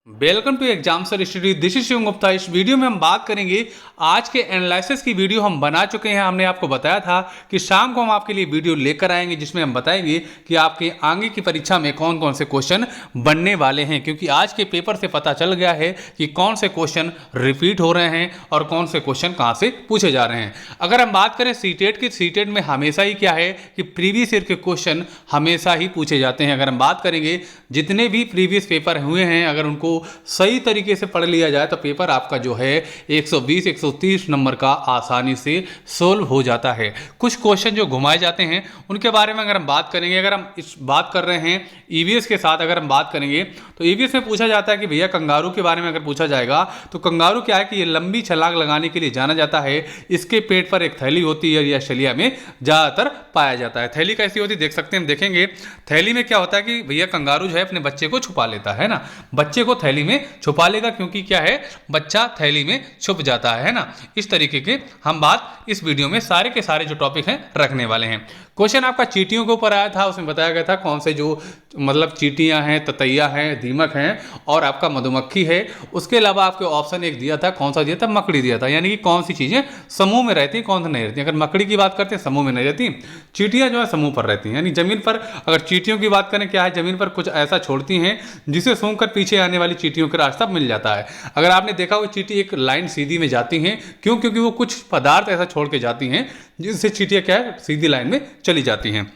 Welcome to exam sir study. This is Shivam Gupta. इस video में हम बात करेंगे आज के एनालिसिस की। वीडियो हम बना चुके हैं। हमने आपको बताया था कि शाम को हम आपके लिए वीडियो लेकर आएंगे जिसमें हम बताएंगे कि आपके आगे की परीक्षा में कौन कौन से क्वेश्चन बनने वाले हैं, क्योंकि आज के पेपर से पता चल गया है कि कौन से क्वेश्चन रिपीट हो रहे हैं और कौन से क्वेश्चन कहाँ से पूछे जा रहे हैं। अगर हम बात करें सीटेट की, सीटेट में हमेशा ही क्या है कि प्रीवियस ईयर के क्वेश्चन हमेशा ही पूछे जाते हैं। अगर हम बात करेंगे जितने भी प्रीवियस पेपर हुए हैं, अगर उनको सही तरीके से पढ़ लिया जाए तो पेपर आपका जो है 120-130 नंबर का आसानी से सोल्व हो जाता है। कुछ क्वेश्चन जो घुमाए जाते हैं उनके बारे में अगर हम बात करेंगे, अगर हम इस बात कर रहे हैं ईवीएस के साथ अगर हम बात करेंगे तो ईवीएस में पूछा जाता है कि भैया कंगारू के बारे में अगर पूछा जाएगा तो कंगारू क्या है कि ये लंबी छलांग लगाने के लिए जाना जाता है। इसके पेट पर एक थैली होती है, या शलिया में ज़्यादातर पाया जाता है। थैली कैसी होती है देख सकते हैं, हम देखेंगे थैली में क्या होता है कि भैया कंगारू जो है अपने बच्चे को छुपा लेता है ना, बच्चे को थैली में छुपा लेगा, क्योंकि क्या है बच्चा थैली में छुप जाता है ना। इस तरीके के हम बात इस वीडियो में सारे के सारे जो टॉपिक हैं रखने वाले हैं। क्वेश्चन आपका चींटियों के ऊपर आया था, उसमें बताया गया था कौन से जो मतलब चींटियां हैं, ततैया हैं, दीमक हैं और आपका मधुमक्खी है। उसके अलावा आपके ऑप्शन एक दिया था, कौन सा दिया था, मकड़ी दिया था, यानी कि कौन सी चीजें समूह में रहती हैं कौन सी नहीं रहती। अगर मकड़ी की बात करते हैं समूह में नहीं रहती, चींटियां जो है समूह पर रहती हैं। यानी जमीन पर अगर चींटियों की बात करें क्या है, जमीन पर कुछ ऐसा छोड़ती हैं जिसे सूंघकर पीछे आने वाली चींटियों का रास्ता मिल जाता है। अगर आपने देखा वो चींटी एक लाइन सीधी में जाती हैं, क्यों? क्योंकि वो कुछ पदार्थ ऐसा छोड़ के जाती हैं जिससे चींटियां क्या है सीधी लाइन में चली जाती हैं।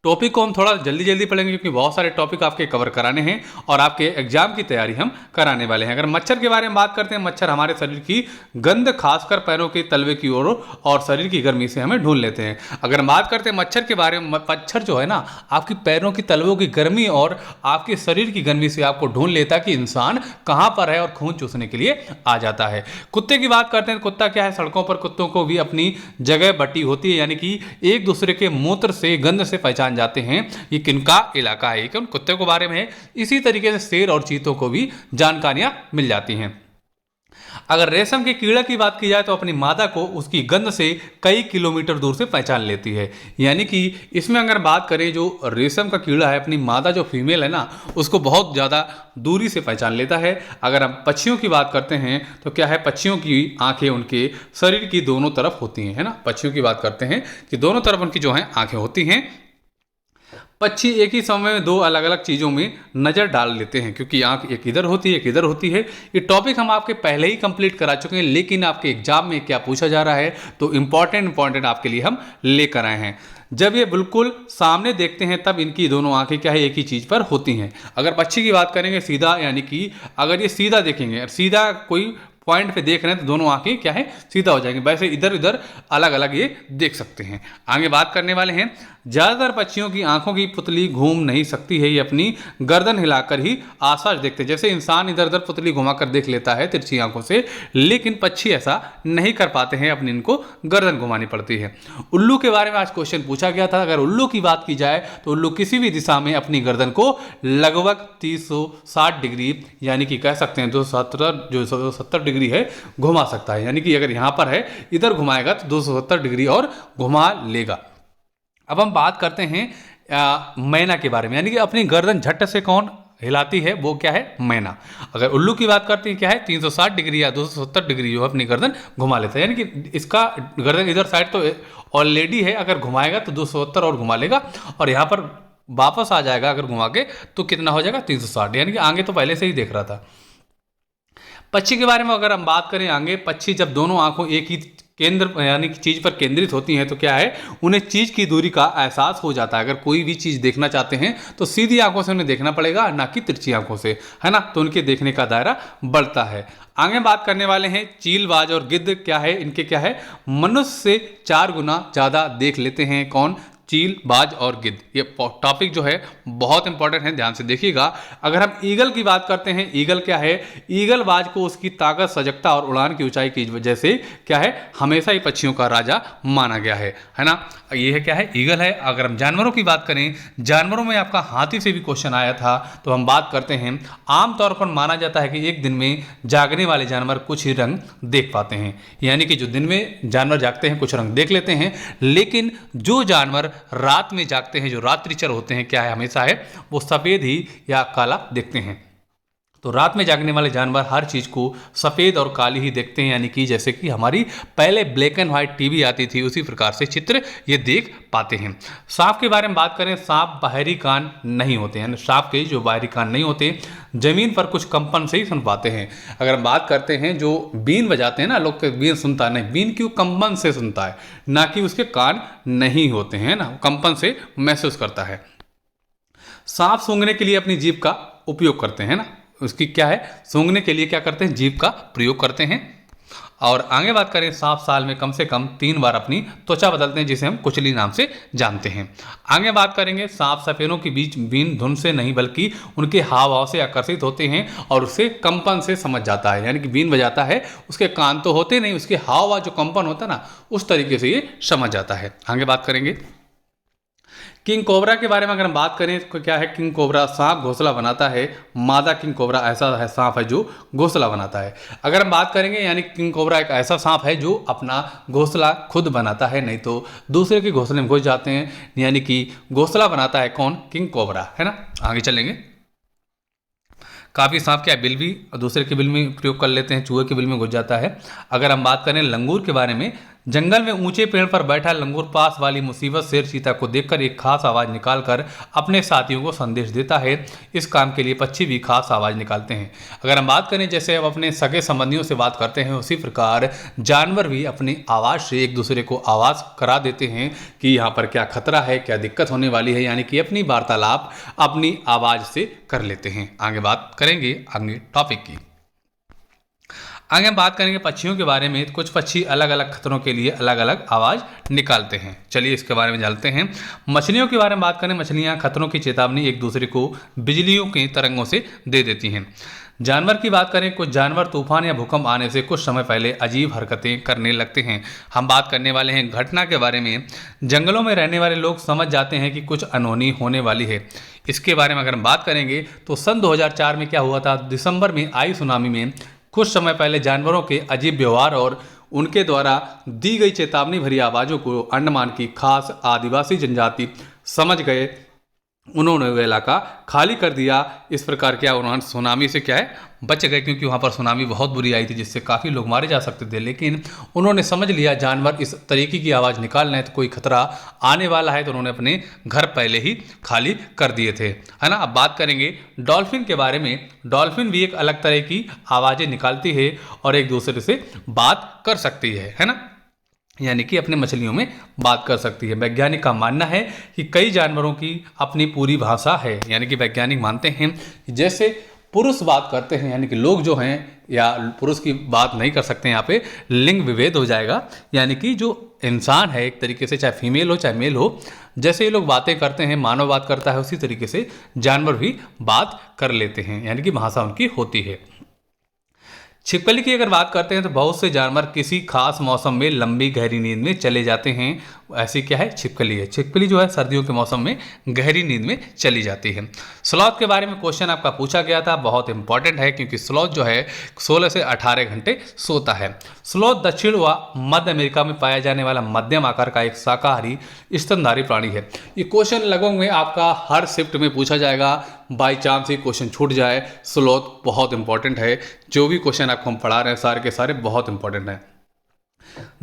टॉपिक को हम थोड़ा जल्दी जल्दी पढ़ेंगे क्योंकि बहुत सारे टॉपिक आपके कवर कराने हैं और आपके एग्जाम की तैयारी हम कराने वाले हैं। अगर मच्छर के बारे में बात करते हैं, मच्छर हमारे शरीर की गंध खासकर पैरों के तलवे की ओर और शरीर की गर्मी से हमें ढूंढ लेते हैं। अगर हम बात करते हैं मच्छर के बारे में, मच्छर जो है ना आपकी पैरों की तलवों की गर्मी और आपके शरीर की गर्मी से आपको ढूंढ लेता है कि इंसान कहाँ पर है और खून चूसने के लिए आ जाता है। कुत्ते की बात करते हैं, कुत्ता क्या है, सड़कों पर कुत्तों को भी अपनी जगह बटी होती है, यानी कि एक दूसरे के मूत्र से गंध से पहचान जाते हैं ये किनका इलाका है, क्यों कुत्ते के बारे में है। इसी तरीके से शेर और चीतों को भी जानकारियां मिल जाती हैं। अगर रेशम के कीड़ा की बात की जाए तो अपनी मादा को उसकी गंध से कई किलोमीटर दूर से पहचान लेती है। यानी कि इसमें अगर बात करें जो रेशम का कीड़ा है अपनी मादा जो फीमेल है ना उसको बहुत ज़्यादा दूरी से पहचान लेता है। अगर हम पक्षियों की बात करते हैं तो क्या है, पक्षियों की आंखें उनके शरीर की दोनों तरफ होती हैं, है ना। पक्षियों की बात करते हैं कि दोनों तरफ उनकी जो है आंखें होती हैं। पक्षी एक ही समय में दो अलग अलग चीज़ों में नज़र डाल लेते हैं, क्योंकि आंख एक इधर होती है एक इधर होती है। ये टॉपिक हम आपके पहले ही कंप्लीट करा चुके हैं, लेकिन आपके एग्जाम में क्या पूछा जा रहा है तो इंपॉर्टेंट आपके लिए हम लेकर आए हैं। जब ये बिल्कुल सामने देखते हैं तब इनकी दोनों आंखें क्या है एक ही चीज़ पर होती हैं। अगर पक्षी की बात करेंगे सीधा, यानी कि अगर ये सीधा देखेंगे, सीधा कोई पॉइंट पे देख रहे हैं तो दोनों आंखें क्या है सीधा हो जाएंगे। वैसे इधर उधर अलग अलग ये देख सकते हैं। आगे बात करने वाले हैं, ज़्यादातर पक्षियों की आंखों की पुतली घूम नहीं सकती है, ये अपनी गर्दन हिलाकर ही आसपास देखते हैं। जैसे इंसान इधर उधर पुतली घुमाकर देख लेता है तिरछी आंखों से, लेकिन पक्षी ऐसा नहीं कर पाते हैं, अपनी इनको गर्दन घुमानी पड़ती है। उल्लू के बारे में आज क्वेश्चन पूछा गया था। अगर उल्लू की बात की जाए तो उल्लू किसी भी दिशा में अपनी गर्दन को लगभग 360 डिग्री, यानी कि कह सकते हैं 270 डिग्री है घुमा सकता है। यानी कि अगर यहां पर है इधर घुमाएगा तो 270 डिग्री और घुमा लेगा। अब हम बात करते हैं मैना के बारे में, यानी कि अपनी गर्दन झट से कौन हिलाती है, वो क्या है, मैना। अगर उल्लू की बात करते हैं क्या है 360 डिग्री या 270 डिग्री जो है अपनी गर्दन घुमा लेता है। यानी कि इसका गर्दन इधर साइड तो ऑलरेडी है, अगर घुमाएगा तो 270 और घुमा लेगा और यहाँ पर वापस आ जाएगा अगर घुमा के तो कितना हो जाएगा 360, यानी कि आगे तो पहले से ही देख रहा था। पक्षी के बारे में अगर हम बात करें, आगे पक्षी जब दोनों आंखों एक ही केंद्र यानी कि चीज़ पर केंद्रित होती हैं तो क्या है उन्हें चीज़ की दूरी का एहसास हो जाता है। अगर कोई भी चीज़ देखना चाहते हैं तो सीधी आंखों से उन्हें देखना पड़ेगा, ना कि तिरछी आंखों से, है ना। तो उनके देखने का दायरा बढ़ता है। आगे बात करने वाले हैं चीलबाज और गिद्ध, क्या है इनके क्या है मनुष्य से 4 गुना ज़्यादा देख लेते हैं। कौन, चील, बाज और गिद्ध। ये टॉपिक जो है बहुत इंपॉर्टेंट है, ध्यान से देखिएगा। अगर हम ईगल की बात करते हैं, ईगल क्या है, ईगल बाज को उसकी ताकत, सजगता और उड़ान की ऊंचाई की वजह से क्या है हमेशा ही पक्षियों का राजा माना गया है ना। ये है क्या है ईगल है। अगर हम जानवरों की बात करें, जानवरों में आपका हाथी से भी क्वेश्चन आया था, तो हम बात करते हैं आमतौर पर माना जाता है कि एक दिन में जागने वाले जानवर कुछ ही रंग देख पाते हैं। यानी कि जो दिन में जानवर जागते हैं कुछ रंग देख लेते हैं, लेकिन जो जानवर रात में जागते हैं, जो रात्रिचर होते हैं, क्या है हमेशा है वो सफेद ही या काला देखते हैं। तो रात में जागने वाले जानवर हर चीज़ को सफ़ेद और काली ही देखते हैं, यानी कि जैसे कि हमारी पहले ब्लैक एंड वाइट टीवी आती थी उसी प्रकार से चित्र ये देख पाते हैं। सांप के बारे में बात करें, सांप बाहरी कान नहीं होते हैं, सांप के जो बाहरी कान नहीं होते जमीन पर कुछ कंपन से ही सुन पाते हैं। अगर हम बात करते हैं जो बीन बजाते हैं ना लोग के, बीन सुनता नहीं, बीन क्यों कंपन से सुनता है, ना कि उसके कान नहीं होते हैं ना, कंपन से महसूस करता है। सांप सूंघने के लिए अपनी जीभ का उपयोग करते हैं ना, उसकी क्या है, सूंघने के लिए क्या करते हैं, जीभ का प्रयोग करते हैं। और आगे बात करें, सांप साल में कम से कम 3 बार अपनी त्वचा बदलते हैं, जिसे हम कुचली नाम से जानते हैं। आगे बात करेंगे, सांप सफेदों के बीच बीन धुन से नहीं बल्कि उनके हाव भाव से आकर्षित होते हैं और उससे कंपन से समझ जाता है, यानी कि बीन बजाता है, उसके कान तो होते नहीं, उसके हाव भाव जो कंपन होता है ना, उस तरीके से ये समझ जाता है। आगे बात करेंगे किंग कोबरा के बारे में। अगर हम बात करें तो क्या है, किंग कोबरा सांप घोंसला बनाता है, मादा किंग कोबरा ऐसा है सांप है जो घोंसला बनाता है। अगर हम बात करेंगे यानी किंग कोबरा एक ऐसा सांप है जो अपना घोंसला खुद बनाता है, नहीं तो दूसरे के घोंसले में घुस जाते हैं, यानी कि घोंसला बनाता है कौन, किंग कोबरा, है ना। आगे चलेंगे, काफ़ी सांप क्या बिल भी दूसरे के बिल में प्रयोग कर लेते हैं, चूहे के बिल में घुस जाता है। अगर हम बात करें लंगूर के बारे में, जंगल में ऊंचे पेड़ पर बैठा लंगूर पास वाली मुसीबत शेर चीता को देखकर एक खास आवाज़ निकालकर अपने साथियों को संदेश देता है। इस काम के लिए पक्षी भी खास आवाज़ निकालते हैं। अगर हम बात करें जैसे हम अपने सगे संबंधियों से बात करते हैं, उसी प्रकार जानवर भी अपनी आवाज़ से एक दूसरे को आवाज़ करा देते हैं कि यहाँ पर क्या खतरा है, क्या दिक्कत होने वाली है, यानी कि अपनी वार्तालाप अपनी आवाज़ से कर लेते हैं। आगे बात करेंगे अगले टॉपिक की। आगे हम बात करेंगे पक्षियों के बारे में। कुछ पक्षी अलग अलग खतरों के लिए अलग अलग आवाज़ निकालते हैं, चलिए इसके बारे में जानते हैं। मछलियों के बारे में बात करें, मछलियां खतरों की चेतावनी एक दूसरे को बिजलियों के तरंगों से दे देती हैं। जानवर की बात करें, कुछ जानवर तूफान या भूकंप आने से कुछ समय पहले अजीब हरकतें करने लगते हैं। हम बात करने वाले हैं घटना के बारे में। जंगलों में रहने वाले लोग समझ जाते हैं कि कुछ अनहोनी होने वाली है। इसके बारे में अगर हम बात करेंगे तो सन 2004 में क्या हुआ था, दिसंबर में आई सुनामी में कुछ समय पहले जानवरों के अजीब व्यवहार और उनके द्वारा दी गई चेतावनी भरी आवाज़ों को अंडमान की खास आदिवासी जनजाति समझ गए। उन्होंने वह इलाका खाली कर दिया। इस प्रकार क्या उन्होंने सुनामी से क्या है बच गए, क्योंकि वहाँ पर सुनामी बहुत बुरी आई थी जिससे काफ़ी लोग मारे जा सकते थे। लेकिन उन्होंने समझ लिया जानवर इस तरीके की आवाज़ निकाल रहे हैं तो कोई खतरा आने वाला है, तो उन्होंने अपने घर पहले ही खाली कर दिए थे, है ना। अब बात करेंगे डॉल्फिन के बारे में। डॉल्फिन भी एक अलग तरह की आवाज़ें निकालती है और एक दूसरे से बात कर सकती है ना, यानी कि अपने मछलियों में बात कर सकती है। वैज्ञानिक का मानना है कि कई जानवरों की अपनी पूरी भाषा है, यानी कि वैज्ञानिक मानते हैं जैसे पुरुष बात करते हैं, यानी कि लोग जो हैं या पुरुष की बात नहीं कर सकते, यहाँ पे लिंग विभेद हो जाएगा, यानी कि जो इंसान है एक तरीके से चाहे फीमेल हो चाहे मेल हो, जैसे ये लोग बातें करते हैं, मानव बात करता है, उसी तरीके से जानवर भी बात कर लेते हैं, यानी कि भाषा उनकी होती है। छिपकली की अगर बात करते हैं तो बहुत से जानवर किसी खास मौसम में लंबी गहरी नींद में चले जाते हैं। ऐसी क्या है, छिपकली है। छिपकली जो है सर्दियों के मौसम में गहरी नींद में चली जाती है। स्लॉथ के बारे में क्वेश्चन आपका पूछा गया था, बहुत इंपॉर्टेंट है क्योंकि स्लॉथ जो है 16 से 18 घंटे सोता है। स्लॉथ दक्षिण व मध्य अमेरिका में पाया जाने वाला मध्यम आकार का एक शाकाहारी स्तनधारी प्राणी है। ये क्वेश्चन लगभग में आपका हर शिफ्ट में पूछा जाएगा, बाई चांस ये क्वेश्चन छूट जाए। स्लॉथ बहुत इंपॉर्टेंट है, जो भी क्वेश्चन आपको हम पढ़ा रहे हैं सारे के सारे बहुत इंपॉर्टेंट हैं।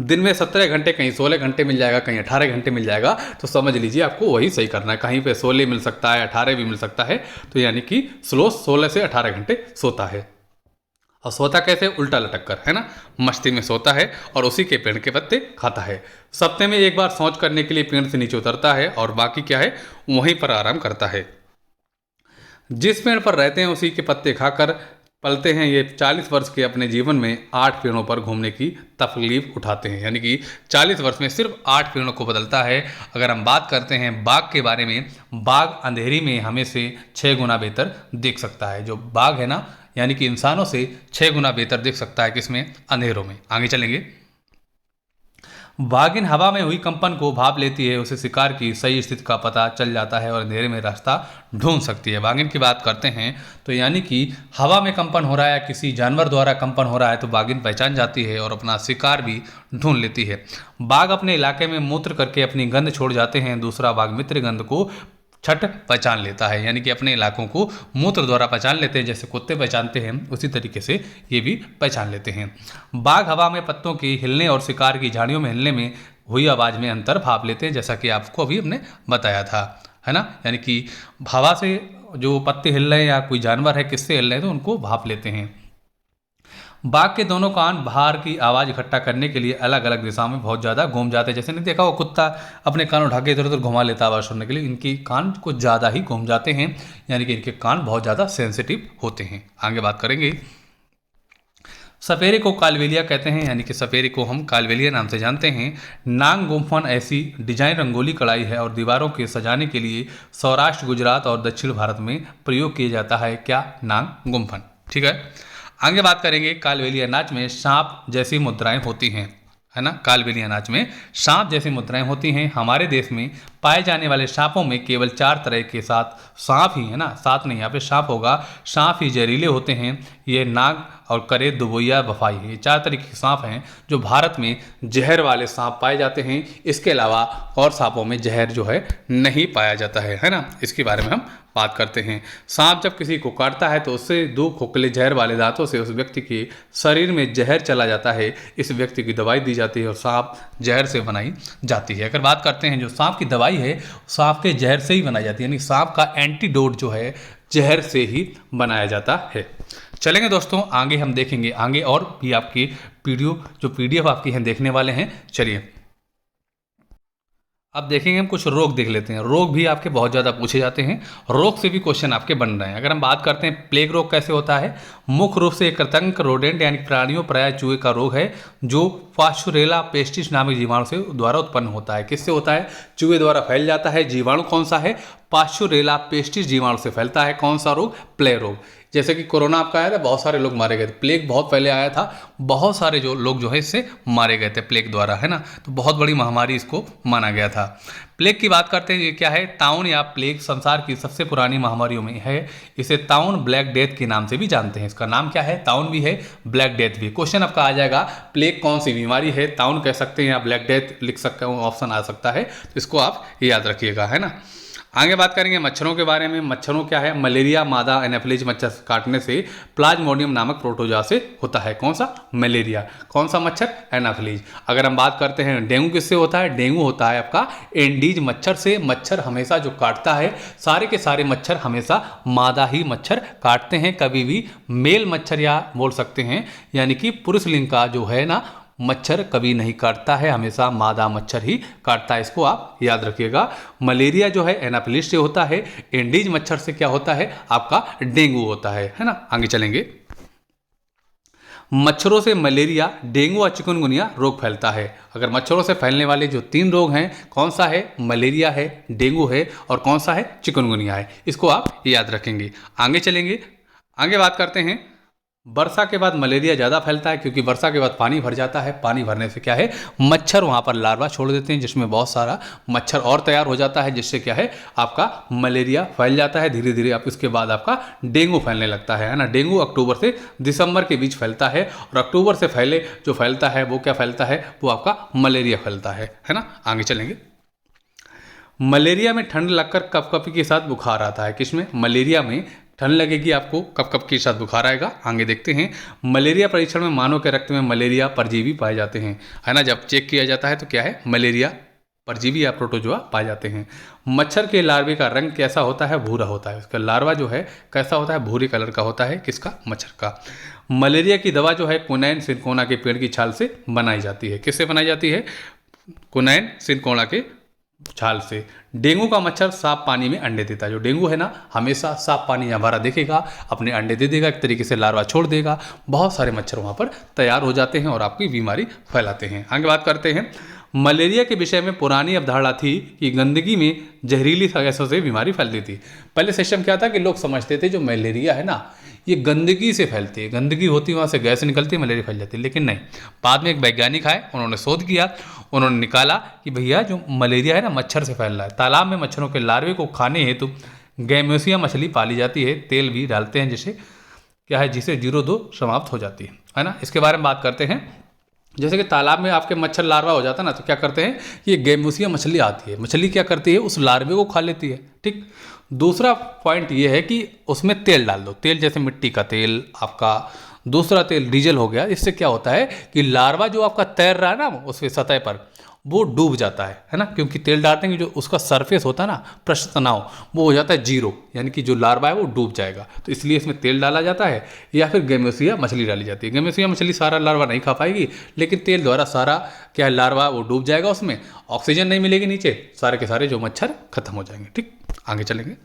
दिन में 17 घंटे, कहीं 16 घंटे मिल जाएगा, कहीं 18 घंटे मिल जाएगा, तो समझ लीजिए आपको वही सही करना है। कहीं पे 16 मिल सकता है, 18 भी मिल सकता है, तो यानी कि स्लो 16 से 18 घंटे सोता है। और सोता कैसे, उल्टा लटक कर, है ना, मस्ती में सोता है और उसी के पेड़ के पत्ते खाता है। सप्ताह में एक बार शौच करने के लिए पेड़ से नीचे उतरता है और बाकी क्या है वहीं पर आराम करता है। जिस पेड़ पर रहते हैं उसी के पत्ते खाकर पलते हैं। ये 40 वर्ष के अपने जीवन में 8 पेड़ों पर घूमने की तकलीफ उठाते हैं, यानी कि 40 वर्ष में सिर्फ 8 पेड़ों को बदलता है। अगर हम बात करते हैं बाघ के बारे में, बाघ अंधेरी में हमें से 6 गुना बेहतर देख सकता है। जो बाघ है ना, यानी कि इंसानों से 6 गुना बेहतर देख सकता है, किसमें, अंधेरों में। आगे चलेंगे। बाघिन हवा में हुई कंपन को भाप लेती है, उसे शिकार की सही स्थिति का पता चल जाता है और अंधेरे में रास्ता ढूंढ सकती है। बाघिन की बात करते हैं तो यानी कि हवा में कंपन हो रहा है, किसी जानवर द्वारा कंपन हो रहा है तो बाघिन पहचान जाती है और अपना शिकार भी ढूंढ लेती है। बाघ अपने इलाके में मूत्र करके अपनी गंध छोड़ जाते हैं, दूसरा बाघ मित्र गंध को छठ पहचान लेता है, यानी कि अपने इलाकों को मूत्र द्वारा पहचान लेते हैं। जैसे कुत्ते पहचानते हैं उसी तरीके से ये भी पहचान लेते हैं। बाघ हवा में पत्तों के हिलने और शिकार की झाड़ियों में हिलने में हुई आवाज़ में अंतर भाप लेते हैं, जैसा कि आपको अभी हमने बताया था, है ना। यानी कि हवा से जो पत्ते हिल रहे हैं या कोई जानवर है किससे हिल रहे हैं तो उनको भाप लेते हैं। बाघ के दोनों कान बाहर की आवाज़ इकट्ठा करने के लिए अलग अलग दिशा में बहुत ज़्यादा घूम जाते हैं। जैसे नहीं देखा वो कुत्ता अपने कान उठा के इधर उधर घुमा लेता है आवाज़ सुनने के लिए, इनके कान कुछ ज़्यादा ही घूम जाते हैं, यानी कि इनके कान बहुत ज़्यादा सेंसिटिव होते हैं। आगे बात करेंगे। सपेरे को कालबेलिया कहते हैं, यानी कि सपेरे को हम कालबेलिया नाम से जानते हैं। नांग गुम्फन ऐसी डिजाइन रंगोली कढ़ाई है और दीवारों के सजाने के लिए सौराष्ट्र, गुजरात और दक्षिण भारत में प्रयोग किया जाता है। क्या? नांग गुम्फन। ठीक है, आगे बात करेंगे। कालबेलिया नाच में सांप जैसी मुद्राएं होती हैं, है ना। कालबेलिया नाच में सांप जैसी मुद्राएं होती हैं। हमारे देश में पाए जाने वाले सांपों में केवल 4 तरह के साथ सांप ही, है ना, 7 नहीं, यहाँ पे सांप होगा। सांप ही जहरीले होते हैं। ये नाग और करे, दुबैया, बफाई, ये 4 तरीके के सांप हैं जो भारत में जहर वाले सांप पाए जाते हैं। इसके अलावा और सांपों में जहर जो है नहीं पाया जाता है ना। इसके बारे में हम बात करते हैं। सांप जब किसी को काटता है तो उससे 2 खोखले जहर वाले दांतों से उस व्यक्ति के शरीर में जहर चला जाता है। इस व्यक्ति की दवाई दी जाती है और सांप जहर से बनाई जाती है। अगर बात करते हैं जो सांप की दवाई है, सांप के जहर से ही बनाई जाती है, यानी सांप का एंटीडोट जो है जहर से ही बनाया जाता है। चलेंगे दोस्तों, आगे हम देखेंगे, आगे और भी आपकी वीडियो जो PDF आपकी हैं देखने वाले हैं। चलिए अब देखेंगे, हम कुछ रोग देख लेते हैं। रोग भी आपके बहुत ज़्यादा पूछे जाते हैं, रोग से भी क्वेश्चन आपके बन रहे हैं। अगर हम बात करते हैं प्लेग रोग कैसे होता है, मुख्य रूप से एक कृंतक रोडेंट यानी प्राणियों प्राय चूहे का रोग है जो पास्चुरेला पेस्टिस नामक जीवाणु से द्वारा उत्पन्न होता है। किससे होता है? चूहे द्वारा फैल जाता है। जीवाणु कौन सा है? पास्चुरेला पेस्टिस जीवाणु से फैलता है। कौन सा रोग? प्लेग रोग। जैसे कि कोरोना आपका आया था, बहुत सारे लोग मारे गए थे। प्लेग बहुत पहले आया था, बहुत सारे जो लोग जो है इससे मारे गए थे प्लेग द्वारा, है ना। तो बहुत बड़ी महामारी इसको माना गया था। प्लेग की बात करते हैं, ये क्या है? ताउन या प्लेग संसार की सबसे पुरानी महामारियों में है। इसे ताउन ब्लैक डेथ के नाम से भी जानते हैं। इसका नाम क्या है? ताउन भी है, ब्लैक डेथ भी। क्वेश्चन आपका आ जाएगा, प्लेग कौन सी बीमारी है? ताउन कह सकते हैं या ब्लैक डेथ लिख सकते हैं, ऑप्शन आ सकता है, तो इसको आप याद रखिएगा, है ना। आगे बात करेंगे मच्छरों के बारे में। मच्छरों क्या है? मलेरिया मादा एनाफिलीज मच्छर काटने से प्लाज्मोडियम नामक प्रोटोजोआ से होता है। कौन सा? मलेरिया। कौन सा मच्छर? एनाफिलीज। अगर हम बात करते हैं डेंगू किससे होता है? डेंगू होता है आपका एंडीज मच्छर से। मच्छर हमेशा जो काटता है, सारे के सारे मच्छर हमेशा मादा ही मच्छर काटते हैं, कभी भी मेल मच्छर या बोल सकते हैं यानी कि पुरुष लिंग का जो है ना मच्छर कभी नहीं काटता है, हमेशा मादा मच्छर ही काटता है। इसको आप याद रखिएगा। मलेरिया जो है एनाफिलिस से होता है। एंडीज मच्छर से क्या होता है? आपका डेंगू होता है ना। आगे चलेंगे। मच्छरों से मलेरिया, डेंगू और चिकनगुनिया रोग फैलता है। अगर मच्छरों से फैलने वाले जो 3 रोग हैं, कौन सा है? मलेरिया है, डेंगू है और कौन सा है? चिकनगुनिया है। इसको आप याद रखेंगे। आगे चलेंगे, आगे बात करते हैं। वर्षा के बाद मलेरिया ज़्यादा फैलता है क्योंकि वर्षा के बाद पानी भर जाता है। पानी भरने से क्या है? मच्छर वहाँ पर लार्वा छोड़ देते हैं, जिसमें बहुत सारा मच्छर और तैयार हो जाता है, जिससे क्या है आपका मलेरिया फैल जाता है धीरे धीरे। आप इसके बाद आपका डेंगू फैलने लगता है ना। डेंगू अक्टूबर से दिसंबर के बीच फैलता है और अक्टूबर से पहले जो फैलता है वो क्या फैलता है? वो आपका मलेरिया फैलता है ना। आगे चलेंगे। मलेरिया में ठंड लगकर कपकपी के साथ बुखार आता है। किसमें? मलेरिया में ठंड लगेगी आपको, कप के साथ बुखार आएगा। आगे देखते हैं। मलेरिया परीक्षण में मानव के रक्त में मलेरिया परजीवी पाए जाते हैं, है ना। जब चेक किया जाता है तो क्या है? मलेरिया परजीवी या प्रोटोजोआ पाए जाते हैं। मच्छर के लार्वे का रंग कैसा होता है? भूरा होता है। उसका लार्वा जो है कैसा होता है? भूरे कलर का होता है। किसका? मच्छर का। मलेरिया की दवा जो है क्विनाइन सिनकोना के पेड़ की छाल से बनाई जाती है। किससे बनाई जाती है? क्विनाइन सिनकोना के छाल से। डेंगू का मच्छर साफ पानी में अंडे देता है। जो डेंगू है ना, हमेशा साफ पानी या भरा देखेगा, अपने अंडे दे देगा, एक तरीके से लार्वा छोड़ देगा। बहुत सारे मच्छर वहाँ पर तैयार हो जाते हैं और आपकी बीमारी फैलाते हैं। आगे बात करते हैं। मलेरिया के विषय में पुरानी अवधारणा थी कि गंदगी में जहरीली गैसों से बीमारी फैलती थी। पहले सिस्टम क्या था कि लोग समझते थे जो मलेरिया है ना, ये गंदगी से फैलती है, गंदगी होती है वहाँ से गैस निकलती है, मलेरिया फैल जाती है। लेकिन नहीं, बाद में एक वैज्ञानिक आए, उन्होंने शोध किया, उन्होंने निकाला कि भैया जो मलेरिया है ना मच्छर से फैल रहा है। तालाब में मच्छरों के लार्वे को खाने हेतु गैमोसिया मछली पाली जाती है। तेल भी डालते हैं जिसे क्या है, जिसे 02 समाप्त हो जाती है ना। इसके बारे में बात करते हैं। जैसे कि तालाब में आपके मच्छर लार्वा हो जाता है ना, तो क्या करते हैं, ये गैमूसिया मछली आती है, मछली क्या करती है, उस लार्वे को खा लेती है। ठीक। दूसरा पॉइंट ये है कि उसमें तेल डाल दो, तेल जैसे मिट्टी का तेल, आपका दूसरा तेल डीजल हो गया। इससे क्या होता है कि लार्वा जो आपका तैर रहा है ना उसके सतह पर, वो डूब जाता है ना, क्योंकि तेल डालते हैं, जो उसका सरफेस होता है ना, पृष्ठ तनाव, वो हो जाता है जीरो, यानी कि जो लार्वा है वो डूब जाएगा। तो इसलिए इसमें तेल डाला जाता है, या फिर गैमूसिया मछली डाली जाती है। गैमूसिया मछली सारा लार्वा नहीं खा पाएगी, लेकिन तेल द्वारा सारा क्या है, लार्वा वो डूब जाएगा, उसमें ऑक्सीजन नहीं मिलेगी, नीचे सारे के सारे जो मच्छर खत्म हो जाएंगे। ठीक, आगे चलेंगे।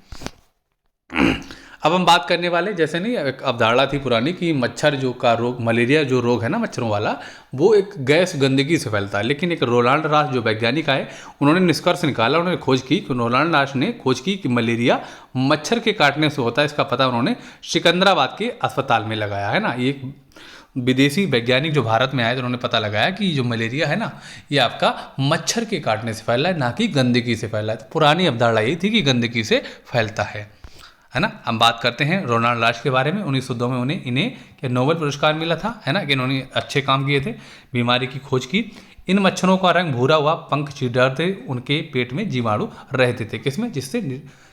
अब हम बात करने वाले, जैसे नहीं एक अवधारणा थी पुरानी कि मच्छर जो का रोग, मलेरिया जो रोग है ना मच्छरों वाला, वो एक गैस गंदगी से फैलता है। लेकिन एक रोलांड रास जो वैज्ञानिक आए, उन्होंने निष्कर्ष निकाला, उन्होंने खोज की कि रोलांड रास ने खोज की कि मलेरिया मच्छर के काटने से होता है। इसका पता उन्होंने सिकंदराबाद के अस्पताल में लगाया है ना। ये विदेशी वैज्ञानिक जो भारत में आए, तो उन्होंने पता लगाया कि जो मलेरिया है ना, ये आपका मच्छर के काटने से फैला है, ना कि गंदगी से फैला है। तो पुरानी अवधारणा यही थी कि गंदगी से फैलता है ना। हम बात करते हैं रोनाल्ड राश के बारे में। 1902 में इन्हें क्या नोबेल पुरस्कार मिला था, है ना, कि इन्होंने अच्छे काम किए थे, बीमारी की खोज की। इन मच्छरों का रंग भूरा हुआ, पंख चीरदार थे, उनके पेट में जीवाणु रहते थे, किसमें, जिससे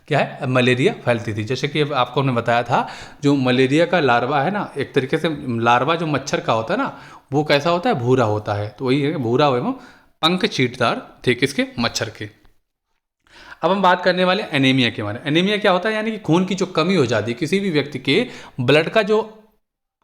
क्या है, मलेरिया फैलती थी। जैसे कि आपको हमने बताया था, जो मलेरिया का लार्वा है ना, एक तरीके से लार्वा जो मच्छर का होता है ना, वो कैसा होता है, भूरा होता है। तो वही है, भूरा एवं पंख चीरदार थे, किसके, मच्छर के। अब हम बात करने वाले एनीमिया के बारे में। एनीमिया क्या होता है, यानी कि खून की जो कमी हो जाती है, किसी भी व्यक्ति के ब्लड का जो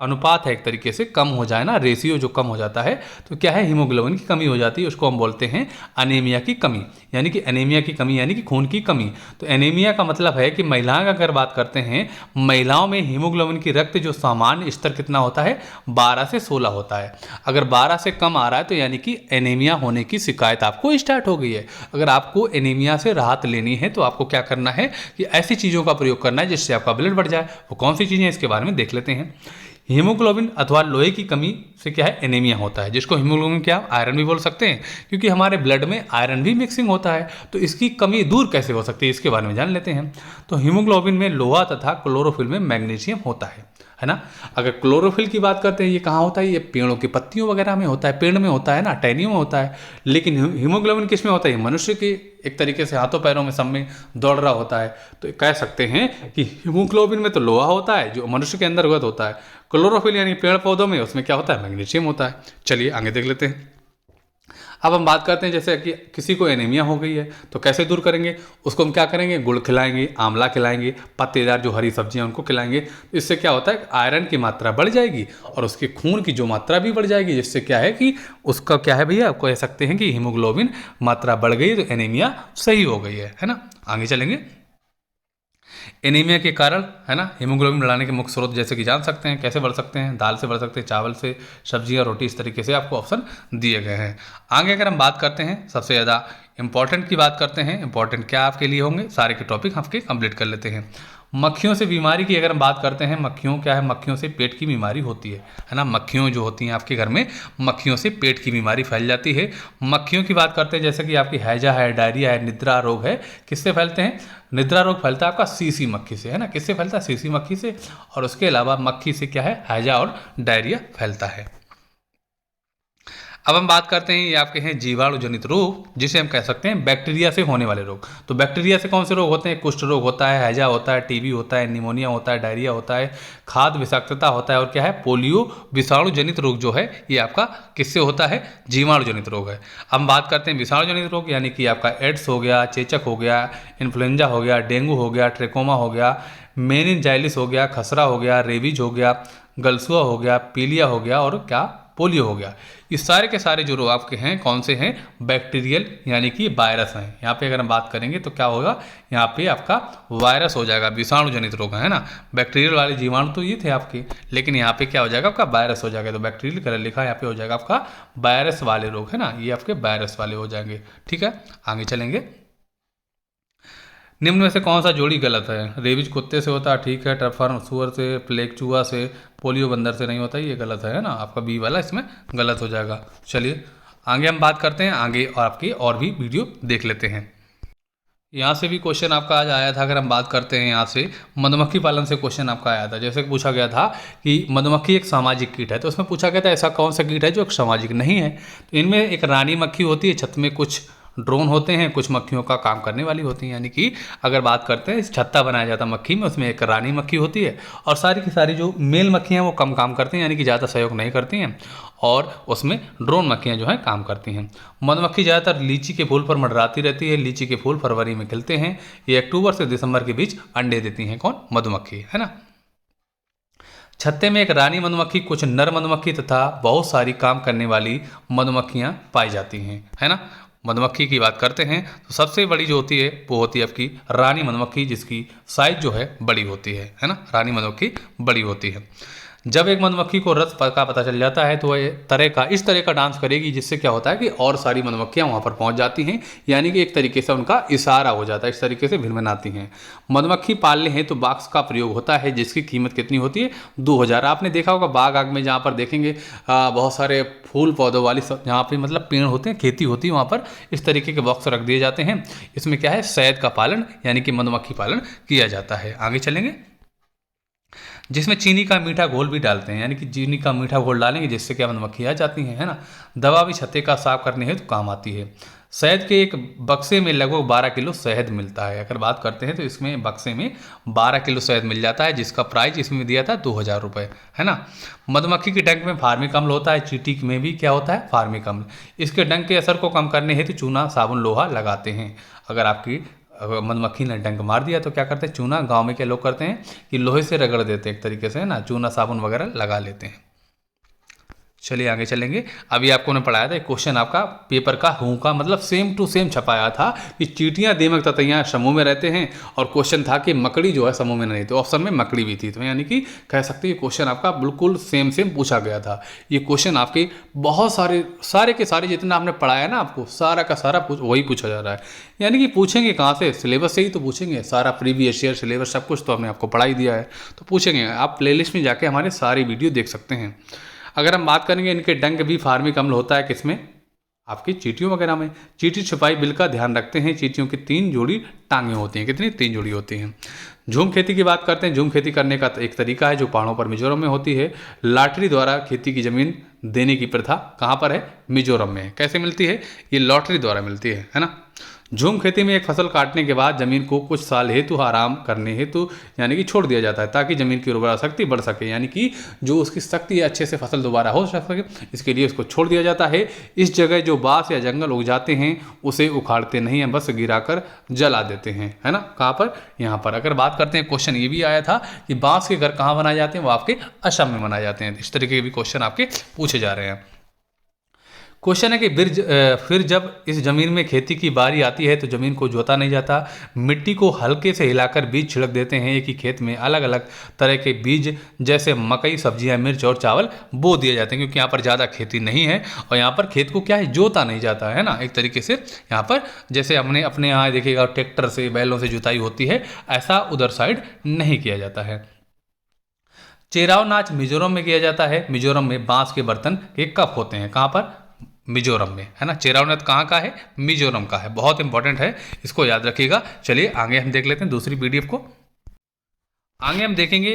अनुपात है एक तरीके से कम हो जाए ना, रेशियो जो कम हो जाता है, तो क्या है, हीमोग्लोबिन की कमी हो जाती है, उसको हम बोलते हैं अनीमिया की कमी। यानी कि एनीमिया की कमी यानी कि खून की कमी। तो एनीमिया का मतलब है कि महिलाओं का अगर बात करते हैं, महिलाओं में हीमोग्लोबिन की रक्त जो सामान्य स्तर कितना होता है, 12 से 16 होता है। अगर 12 से कम आ रहा है तो यानी कि एनीमिया होने की शिकायत आपको स्टार्ट हो गई है। अगर आपको एनीमिया से राहत लेनी है तो आपको क्या करना है कि ऐसी चीज़ों का प्रयोग करना है जिससे आपका ब्लड बढ़ जाए। वो कौन सी चीज़ें हैं, इसके बारे में देख लेते हैं। हीमोग्लोबिन अथवा लोहे की कमी से क्या है, एनीमिया होता है, जिसको हीमोग्लोबिन क्या आयरन भी बोल सकते हैं, क्योंकि हमारे ब्लड में आयरन भी मिक्सिंग होता है। तो इसकी कमी दूर कैसे हो सकती है, इसके बारे में जान लेते हैं। तो हीमोग्लोबिन में लोहा तथा क्लोरोफिल में मैग्नीशियम होता है ना। अगर क्लोरोफिल की बात करते हैं, ये कहाँ होता है, ये पेड़ों की पत्तियों वगैरह में होता है, पेड़ में होता है ना, टहनियों में होता है। लेकिन हीमोग्लोबिन किस में होता है, मनुष्य के एक तरीके से हाथों पैरों में सब में दौड़ रहा होता है। तो कह सकते हैं कि हीमोग्लोबिन में तो लोहा होता है जो मनुष्य के अंतर्गत होता है, क्लोरोफिल यानी पेड़ पौधों में उसमें क्या होता है, मैग्नीशियम होता है। चलिए आगे देख लेते हैं। अब हम बात करते हैं, जैसे कि किसी को एनीमिया हो गई है तो कैसे दूर करेंगे, उसको हम क्या करेंगे, गुड़ खिलाएंगे, आंवला खिलाएंगे, पत्तेदार जो हरी सब्जियां उनको खिलाएंगे। इससे क्या होता है, आयरन की मात्रा बढ़ जाएगी और उसके खून की जो मात्रा भी बढ़ जाएगी, जिससे क्या है कि उसका क्या है भैया, कह सकते हैं कि हीमोग्लोबिन मात्रा बढ़ गई तो एनीमिया सही हो गई है ना। आगे चलेंगे। एनीमिया के कारण, है ना, हीमोग्लोबिन बढ़ाने के मुख्य स्रोत जैसे कि जान सकते हैं, कैसे बढ़ सकते हैं, दाल से बढ़ सकते हैं, चावल से, सब्जियां, रोटी, इस तरीके से आपको ऑप्शन दिए गए हैं। आगे अगर हम बात करते हैं, सबसे ज़्यादा इंपॉर्टेंट की बात करते हैं, इंपॉर्टेंट क्या आपके लिए होंगे, सारे के टॉपिक आपके कंप्लीट कर लेते हैं। मक्खियों से बीमारी की अगर हम बात करते हैं, मक्खियों क्या है, मक्खियों से पेट की बीमारी होती है ना। मक्खियों जो होती हैं आपके घर में, मक्खियों से पेट की बीमारी फैल जाती है। मक्खियों की बात करते हैं, जैसे कि आपकी हैजा है, डायरिया है, निद्रा रोग है, किससे फैलते हैं, निद्रा रोग फैलता है आपका सीसी मक्खी से, है ना, किससे फैलता है, सीसी मक्खी से। और उसके अलावा मक्खी से क्या है, हैजा और डायरिया फैलता है। अब हम बात करते हैं, ये आपके हैं जीवाणु जनित रोग, जिसे हम कह सकते हैं बैक्टीरिया से होने वाले रोग। तो बैक्टीरिया से कौन से रोग होते हैं, कुष्ठ रोग होता है, हैजा होता है, टीबी होता है, निमोनिया होता है, डायरिया होता है, खाद्य विषाक्तता होता है, और क्या है, पोलियो विषाणु जनित रोग जो है ये आपका किससे होता है, जीवाणु जनित रोग है। अब हम बात करते हैं विषाणु जनित रोग, यानी कि आपका एड्स हो गया, चेचक हो गया, इन्फ्लुएंजा हो गया, डेंगू हो गया, ट्रेकोमा हो गया, मेनिनजाइलिस हो गया, खसरा हो गया, रेबीज हो गया, गलसुआ हो गया, पीलिया हो गया, और क्या, पोलियो हो गया। ये सारे के सारे जो रोग आपके हैं कौन से हैं, बैक्टीरियल यानी कि वायरस हैं। यहाँ पे अगर हम बात करेंगे तो क्या होगा, यहाँ पे आपका वायरस हो जाएगा, विषाणु जनित रोग है ना। बैक्टीरियल वाले जीवाणु तो ये थे आपके, लेकिन यहाँ पे क्या हो जाएगा, आपका वायरस हो जाएगा। तो बैक्टीरियल कलर लिखा है, यहाँ पे हो जाएगा आपका वायरस वाले रोग, है ना, ये आपके वायरस वाले हो जाएंगे। ठीक है, आगे चलेंगे। निम्न में से कौन सा जोड़ी गलत है, रेबीज कुत्ते से होता है, ठीक है, टर्फर्म सुअर से, प्लेग चूहा से, पोलियो बंदर से नहीं होता, ये गलत है ना, आपका बी वाला इसमें गलत हो जाएगा। चलिए आगे हम बात करते हैं, आगे और आपकी और भी वीडियो देख लेते हैं। यहाँ से भी क्वेश्चन आपका आज आया था। अगर हम बात करते हैं यहाँ से मधुमक्खी पालन से क्वेश्चन आपका आया था। जैसे कि पूछा गया था कि मधुमक्खी एक सामाजिक कीट है, तो उसमें पूछा गया था ऐसा कौन सा कीट है जो एक सामाजिक नहीं है। तो इनमें एक रानी मक्खी होती है, छत में कुछ ड्रोन होते हैं, कुछ मक्खियों का काम करने वाली होती हैं। यानी कि अगर बात करते हैं इस छत्ता बनाया जाता है मक्खी में, उसमें एक रानी मक्खी होती है और सारी की सारी जो मेल मक्खियाँ वो कम काम करती हैं, यानी कि ज़्यादा सहयोग नहीं करती हैं, और उसमें ड्रोन मक्खियाँ जो हैं काम करती हैं। मधुमक्खी ज़्यादातर लीची के फूल पर मंडराती रहती है। लीची के फूल फरवरी में खिलते हैं। ये अक्टूबर से दिसंबर के बीच अंडे देती हैं। कौन? मधुमक्खी, है ना। छत्ते में एक रानी मधुमक्खी, कुछ नर मधुमक्खी तथा बहुत सारी काम करने वाली मधुमक्खियां पाई जाती हैं, है ना। मधुमक्खी की बात करते हैं तो सबसे बड़ी जो होती है वो होती है आपकी रानी मधुमक्खी, जिसकी साइज जो है बड़ी होती है ना। रानी मधुमक्खी बड़ी होती है। जब एक मधुमक्खी को रस का पता चल जाता है तो वह इस तरह का डांस करेगी, जिससे क्या होता है कि और सारी मधुमक्खियां वहां पर पहुंच जाती हैं। यानी कि एक तरीके से उनका इशारा हो जाता है, इस तरीके से भिनभिनाती हैं। मधुमक्खी पालने हैं तो बाग का प्रयोग होता है, जिसकी कीमत कितनी होती है? 2000। आपने देखा होगा बाग आग में जहाँ पर देखेंगे बहुत सारे फूल पौधों वाली जहाँ पे मतलब पेड़ होते हैं, खेती होती है, वहाँ पर इस तरीके के बॉक्स रख दिए जाते हैं। इसमें क्या है? शहद का पालन यानी कि मधुमक्खी पालन किया जाता है। आगे चलेंगे। जिसमें चीनी का मीठा घोल भी डालते हैं, यानी कि चीनी का मीठा घोल डालेंगे जिससे क्या मधुमक्खी आ जाती हैं, है ना। दवा भी छत्ते का साफ करने हेतु तो काम आती है। शहद के एक बक्से में लगभग 12 किलो शहद मिलता है। अगर बात करते हैं तो इसमें बक्से में 12 किलो शहद मिल जाता है, जिसका प्राइस इसमें दिया था 2000 रुपये, है ना। मधुमक्खी के डंक में फार्मिक अम्ल होता है। चींटी में भी क्या होता है? फार्मिक अम्ल। इसके डंक के असर को कम करने हेतु चूना साबुन लोहा लगाते हैं। अगर आपकी मधुमक्खी ने डंक मार दिया तो क्या करते हैं? चूना, गांव में क्या लोग करते हैं कि लोहे से रगड़ देते हैं एक तरीके से, है ना, चूना साबुन वगैरह लगा लेते हैं। चलिए आगे चलेंगे। अभी आपको ने पढ़ाया था एक क्वेश्चन आपका पेपर का हूँ का मतलब सेम टू सेम छपाया था कि चींटियां, दीमक, ततैया समूह में रहते हैं, और क्वेश्चन था कि मकड़ी जो है समूह में नहीं, तो ऑप्शन में मकड़ी भी थी। तो यानी कि कह सकते हैं क्वेश्चन आपका बिल्कुल सेम पूछा गया था। ये क्वेश्चन आपके बहुत सारे के सारे जितना आपने पढ़ाया ना, आपको सारा का सारा वही पूछा जा रहा है। यानी कि पूछेंगे कहाँ से? सिलेबस से ही तो पूछेंगे। सारा प्रीवियस ईयर सिलेबस सब कुछ तो हमने आपको पढ़ा ही दिया है, तो पूछेंगे। आप प्लेलिस्ट में जाके हमारे सारी वीडियो देख सकते हैं। अगर हम बात करेंगे इनके डंक भी फार्मिक अम्ल होता है किसमें? आपकी चींटियों वगैरह में। चींटी छुपाई बिल का ध्यान रखते हैं। चींटियों की 3 जोड़ी टांगें होती हैं। कितनी? 3 जोड़ी होती हैं। झूम खेती की बात करते हैं। झूम खेती करने का एक तरीका है जो पहाड़ों पर मिजोरम में होती है। लॉटरी द्वारा खेती की जमीन देने की प्रथा कहाँ पर है? मिजोरम में। कैसे मिलती है? ये लॉटरी द्वारा मिलती है ना। झूम खेती में एक फसल काटने के बाद जमीन को कुछ साल हेतु आराम करने हेतु यानी कि छोड़ दिया जाता है, ताकि जमीन की उर्वरा शक्ति बढ़ सके, यानी कि जो उसकी शक्ति है अच्छे से फसल दोबारा हो सके, इसके लिए उसको छोड़ दिया जाता है। इस जगह जो बांस या जंगल उग जाते हैं उसे उखाड़ते नहीं हैं, बस गिराकर जला देते हैं, है ना। कहाँ पर? यहाँ पर। अगर बात करते हैं, क्वेश्चन ये भी आया था कि बांस के घर कहाँ बनाए जाते हैं? वो आपके असम में बनाए जाते हैं। इस तरीके के भी क्वेश्चन आपके पूछे जा रहे हैं। क्वेश्चन है कि फिर जब इस जमीन में खेती की बारी आती है तो जमीन को जोता नहीं जाता, मिट्टी को हल्के से हिलाकर बीज छिड़क देते हैं। एक ही खेत में अलग अलग तरह के बीज जैसे मकई, सब्जियां, मिर्च और चावल बो दिए जाते हैं, क्योंकि यहाँ पर ज़्यादा खेती नहीं है और यहाँ पर खेत को क्या है? जोता नहीं जाता है ना। एक तरीके से यहाँ पर जैसे हमने अपने यहाँ देखिएगा ट्रैक्टर से, बैलों से जुताई होती है, ऐसा उधर साइड नहीं किया जाता है। चेराव नाच मिजोरम में किया जाता है। मिजोरम में बांस के बर्तन के कप होते हैं। कहाँ पर? मिजोरम में, है ना। चेराव नाच कहाँ का है? मिजोरम का है। बहुत इंपॉर्टेंट है, इसको याद रखिएगा। चलिए आगे हम देख लेते हैं दूसरी पीडीएफ को। आगे हम देखेंगे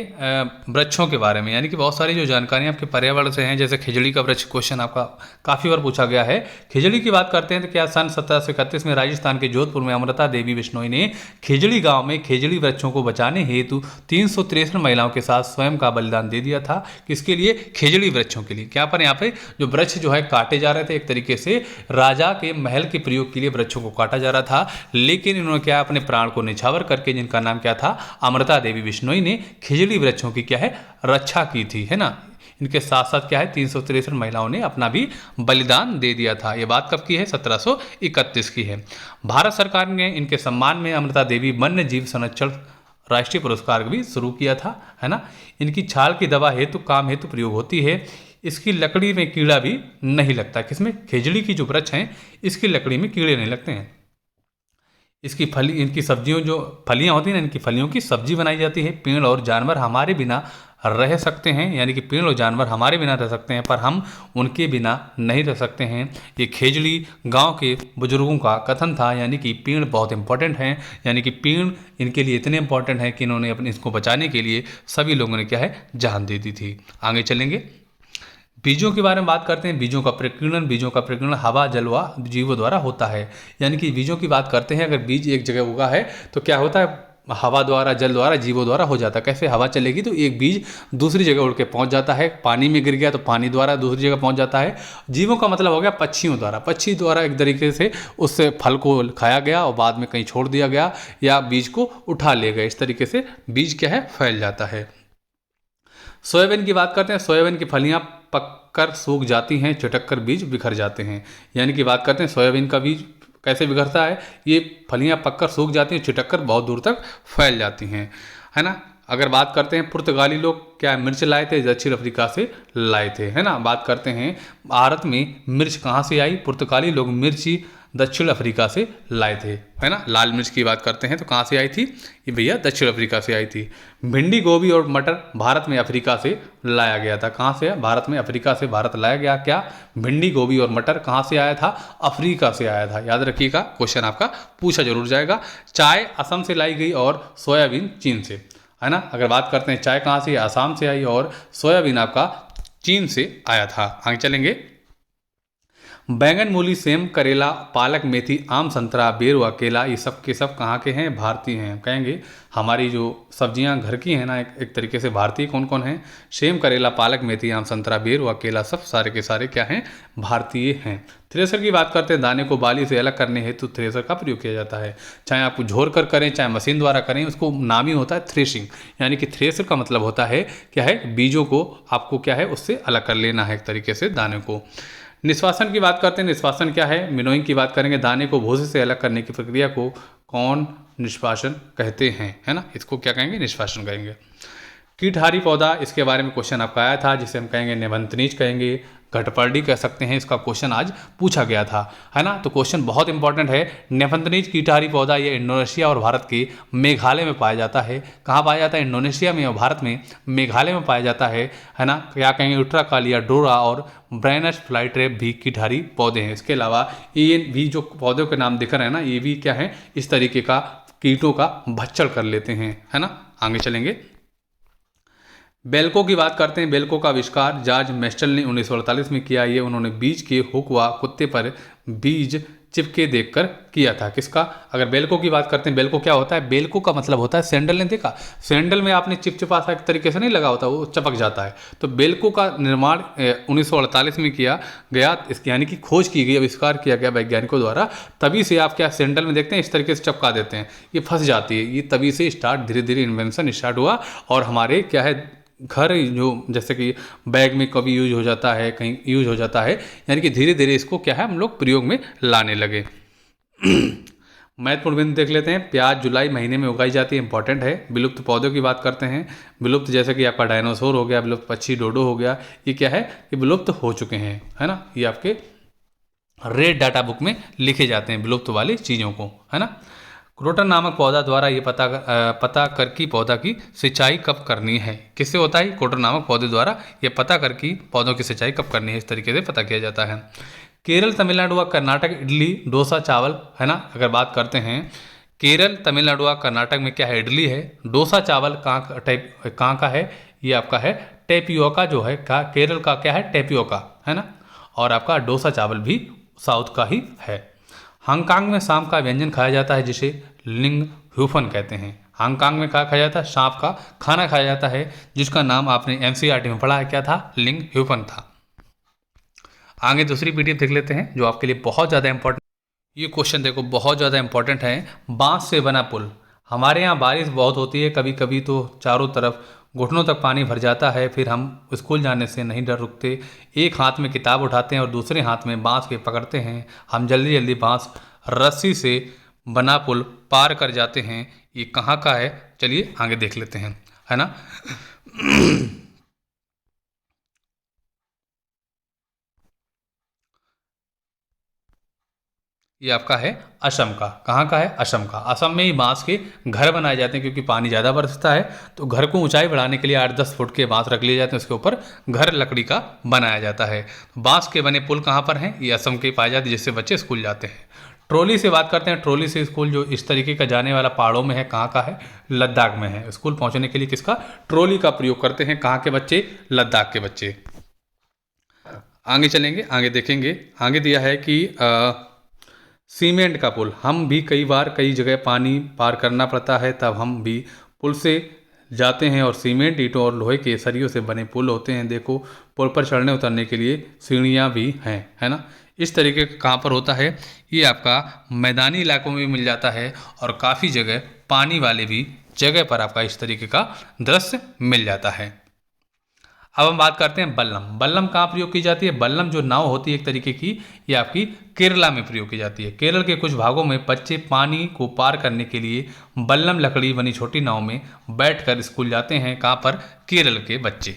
वृक्षों के बारे में, यानी कि बहुत सारी जो जानकारियाँ आपके पर्यावरण से हैं। जैसे खिजड़ी का वृक्ष क्वेश्चन आपका काफ़ी बार पूछा गया है। खिजड़ी की बात करते हैं तो क्या सन 1731 में राजस्थान के जोधपुर में अमृता देवी बिश्नोई ने खिजड़ी गांव में खिजड़ी वृक्षों को बचाने हेतु 363 महिलाओं के साथ स्वयं का बलिदान दे दिया था। किसके लिए? खिजड़ी वृक्षों के लिए। क्या पर यहाँ पे जो वृक्ष जो है काटे जा रहे थे, एक तरीके से राजा के महल के प्रयोग के लिए वृक्षों को काटा जा रहा था, लेकिन इन्होंने क्या अपने प्राण को निछावर करके, जिनका नाम क्या था? अमृता देवी बिश्नोई ने खिजड़ी वृक्षों की क्या है? रक्षा की थी, है ना। इनके साथ साथ क्या है? 363 महिलाओं ने अपना भी बलिदान दे दिया था। ये बात कब की है? 1731 की है। भारत सरकार ने इनके सम्मान में अमृता देवी वन्य जीव संरक्षण राष्ट्रीय पुरस्कार भी शुरू किया था, है ना। इनकी छाल की दवा हेतु काम हेतु प्रयोग होती है। इसकी लकड़ी में कीड़ा भी नहीं लगता। किसमें? खिजड़ी की जो वृक्ष हैं इसकी लकड़ी में कीड़े नहीं लगते हैं। इसकी फली इनकी सब्जियों जो फलियां होती हैं ना, इनकी फलियों की सब्जी बनाई जाती है। पेड़ और जानवर हमारे बिना रह सकते हैं, यानी कि पेड़ और जानवर हमारे बिना रह सकते हैं पर हम उनके बिना नहीं रह सकते हैं। ये खेजड़ी गांव के बुजुर्गों का कथन था, यानी कि पेड़ बहुत इंपॉर्टेंट हैं, यानी कि पेड़ इनके लिए इतने इंपॉर्टेंट हैं कि इन्होंने अपने इसको बचाने के लिए सभी लोगों ने क्या है जान दे दी थी। आगे चलेंगे, बीजों के बारे में बात करते हैं। बीजों का प्रकीर्णन हवा जल व जीवों द्वारा होता है। यानी कि बीजों की बात करते हैं, अगर बीज एक जगह उगा है तो क्या होता है, हवा द्वारा, जल द्वारा, जीवों द्वारा हो जाता है। कैसे, हवा चलेगी तो एक बीज दूसरी जगह उड़ के पहुंच जाता है, पानी में गिर गया तो पानी द्वारा दूसरी जगह पहुंच जाता है। जीवों का मतलब हो गया पक्षियों द्वारा, पक्षी द्वारा एक तरीके से उस फल को खाया गया और बाद में कहीं छोड़ दिया गया या बीज को उठा ले गए। इस तरीके से बीज क्या है फैल जाता है। सोयाबीन की बात करते हैं। सोयाबीन की फलियां पककर सूख जाती हैं, चटक कर बीज बिखर जाते हैं। यानी कि बात करते हैं सोयाबीन का बीज कैसे बिखरता है, ये फलियां पककर सूख जाती हैं, चिटक कर बहुत दूर तक फैल जाती हैं, है ना। अगर बात करते हैं पुर्तगाली लोग क्या मिर्च लाए थे, दक्षिण अफ्रीका से लाए थे, है ना। बात करते हैं भारत में मिर्च कहाँ से आई, पुर्तगाली लोग मिर्ची दक्षिण अफ्रीका से लाए थे, है ना। लाल मिर्च की बात करते हैं तो कहाँ से आई थी, ये भैया दक्षिण अफ्रीका से आई थी। भिंडी, गोभी और मटर भारत में अफ्रीका से लाया गया था। कहाँ से, भारत में अफ्रीका से भारत लाया गया। क्या, भिंडी, गोभी और मटर कहाँ से आया था, अफ्रीका से आया था। याद रखिएगा, क्वेश्चन आपका पूछा जरूर जाएगा। चाय असम से लाई गई और सोयाबीन चीन से, है ना। अगर बात करते हैं चाय कहाँ से, आसाम से आई और सोयाबीन आपका चीन से आया था। आगे चलेंगे, बैंगन, मूली, सेम, करेला, पालक, मेथी, आम, संतरा, बेर व केला, ये सब के सब कहाँ के हैं, भारतीय हैं। कहेंगे हमारी जो सब्जियां घर की हैं ना, एक तरीके से भारतीय कौन कौन हैं, सेम, करेला, पालक, मेथी, आम, संतरा, बेर व केला, सब सारे के सारे क्या हैं, भारतीय हैं। थ्रेसर की बात करते हैं। दाने को बाली से अलग करने हेतु थ्रेसर का प्रयोग किया जाता है। चाहे आप झोर कर करें, चाहे मशीन द्वारा करें, उसको नाम ही होता है थ्रेशिंग। यानी कि थ्रेसर का मतलब होता है क्या है, बीजों को आपको क्या है उससे अलग कर लेना है एक तरीके से दाने को। निष्वासन की बात करते हैं। निष्वासन क्या है, मिनोइंग की बात करेंगे। दाने को भूसे से अलग करने की प्रक्रिया को कौन निष्वासन कहते हैं, है ना। इसको क्या कहेंगे, निष्वासन कहेंगे। कीटहारी पौधा, इसके बारे में क्वेश्चन आपका आया था, जिसे हम कहेंगे निबंधनीज कहेंगे, घटपर्डी कह सकते हैं। इसका क्वेश्चन आज पूछा गया था, है ना। तो क्वेश्चन बहुत इंपॉर्टेंट है। निबंधनीज कीटहारी पौधा ये इंडोनेशिया और भारत के मेघालय में पाया जाता है। कहाँ पाया जाता है, इंडोनेशिया में और भारत में मेघालय में पाया जाता है ना। क्या कहेंगे, उट्राकालिया, डोरा और ब्राइनस फ्लाई ट्रैप भी कीटहारी पौधे हैं। इसके अलावा ये भी जो पौधों के नाम दिख रहे हैं ना, ये भी क्या है, इस तरीके का कीटों का भक्षण कर लेते हैं, है ना। आगे चलेंगे, बेल्को की बात करते हैं। बेल्को का आविष्कार जॉर्ज मेस्टल ने 1948 में किया। ये उन्होंने बीज के हुक व कुत्ते पर बीज चिपके देखकर किया था। किसका, अगर बेल्को की बात करते हैं, बेल्को क्या होता है, बेल्को का मतलब होता है सैंडल। ने देखा, सैंडल में आपने चिपचिपा सा एक तरीके से नहीं लगा होता, वो चपक जाता है। तो बेल्को का निर्माण 1948 में किया गया, यानी कि खोज की गई, आविष्कार किया गया वैज्ञानिकों द्वारा। तभी से आप क्या सैंडल में देखते हैं इस तरीके से चपका देते हैं, ये फंस जाती है। ये तभी से स्टार्ट, धीरे धीरे इन्वेंशन स्टार्ट हुआ और हमारे क्या है घर जो जैसे कि बैग में कभी यूज हो जाता है, कहीं यूज हो जाता है, यानी कि धीरे धीरे इसको क्या है हम लोग प्रयोग में लाने लगे। महत्वपूर्ण बिंदु देख लेते हैं। प्याज जुलाई महीने में उगाई जाती है, इंपॉर्टेंट है। विलुप्त पौधों की बात करते हैं। विलुप्त जैसे कि आपका डायनासोर हो गया, विलुप्त पक्षी डोडो हो गया, ये क्या है, ये विलुप्त हो चुके हैं, है ना। ये आपके रेड डाटा बुक में लिखे जाते हैं विलुप्त वाली चीज़ों को, है ना। क्रोटन नामक पौधा द्वारा ये पता कर कि पौधा की सिंचाई कब करनी है। किससे होता है, क्रोटन नामक पौधे द्वारा ये पता कर कि पौधों की सिंचाई कब करनी है, इस तरीके से पता किया जाता है। केरल, तमिलनाडु व कर्नाटक इडली, डोसा, चावल, है ना। अगर बात करते हैं केरल, तमिलनाडु व कर्नाटक में क्या है, इडली है। डोसा चावल कहाँ का है, ये आपका है टेपियोका, जो है केरल का क्या है, टेपियोका, है ना। और आपका डोसा चावल भी साउथ का ही है। हांगकांग में सांप का व्यंजन खाया जाता है, जिसे लिंग ह्यूफन कहते हैं। हांगकांग में क्या खाया जाता है, सांप का खाना खाया जाता है, जिसका नाम आपने एनसीईआरटी में पढ़ा है, क्या था, लिंग ह्यूफन था। आगे दूसरी पीडीएफ देख लेते हैं जो आपके लिए बहुत ज़्यादा इंपॉर्टेंट। ये क्वेश्चन देखो बहुत ज़्यादा इंपॉर्टेंट है। बांस से बना पुल। हमारे यहाँ बारिश बहुत होती है, कभी कभी तो चारों तरफ घुटनों तक पानी भर जाता है, फिर हम स्कूल जाने से नहीं डर रुकते। एक हाथ में किताब उठाते हैं और दूसरे हाथ में बांस के पकड़ते हैं। हम जल्दी जल्दी बांस रस्सी से बना पुल पार कर जाते हैं। ये कहाँ का है, चलिए आगे देख लेते हैं, है ना। ये आपका है असम का। कहाँ का है? असम का। असम में ही बांस के घर बनाए जाते हैं, क्योंकि पानी ज़्यादा बरसता है तो घर को ऊंचाई बढ़ाने के लिए 8-10 फुट के बांस रख लिए जाते हैं, उसके ऊपर घर लकड़ी का बनाया जाता है। बांस के बने पुल कहाँ पर हैं? ये असम के पाए जाते हैं, जिससे बच्चे स्कूल जाते हैं। ट्रॉली से बात करते हैं। ट्रॉली से स्कूल जो इस तरीके का जाने वाला पहाड़ों में है, कहाँ का है? लद्दाख में है। स्कूल पहुँचने के लिए किसका? ट्रॉली का प्रयोग करते हैं। कहाँ के बच्चे? लद्दाख के बच्चे। आगे चलेंगे, आगे देखेंगे। आगे दिया है कि सीमेंट का पुल। हम भी कई बार कई जगह पानी पार करना पड़ता है, तब हम भी पुल से जाते हैं, और सीमेंट, ईंटों और लोहे के सरियों से बने पुल होते हैं। देखो, पुल पर चढ़ने उतरने के लिए सीढ़ियाँ भी हैं, है ना। इस तरीके का कहाँ पर होता है? ये आपका मैदानी इलाकों में भी मिल जाता है, और काफ़ी जगह पानी वाले भी जगह पर आपका इस तरीके का दृश्य मिल जाता है। अब हम बात करते हैं बल्लम। बल्लम कहाँ प्रयोग की जाती है? बल्लम जो नाव होती है एक तरीके की, ये आपकी केरला में प्रयोग की जाती है। केरल के कुछ भागों में बच्चे पानी को पार करने के लिए बल्लम लकड़ी बनी छोटी नाव में बैठकर स्कूल जाते हैं। कहाँ पर? केरल के बच्चे।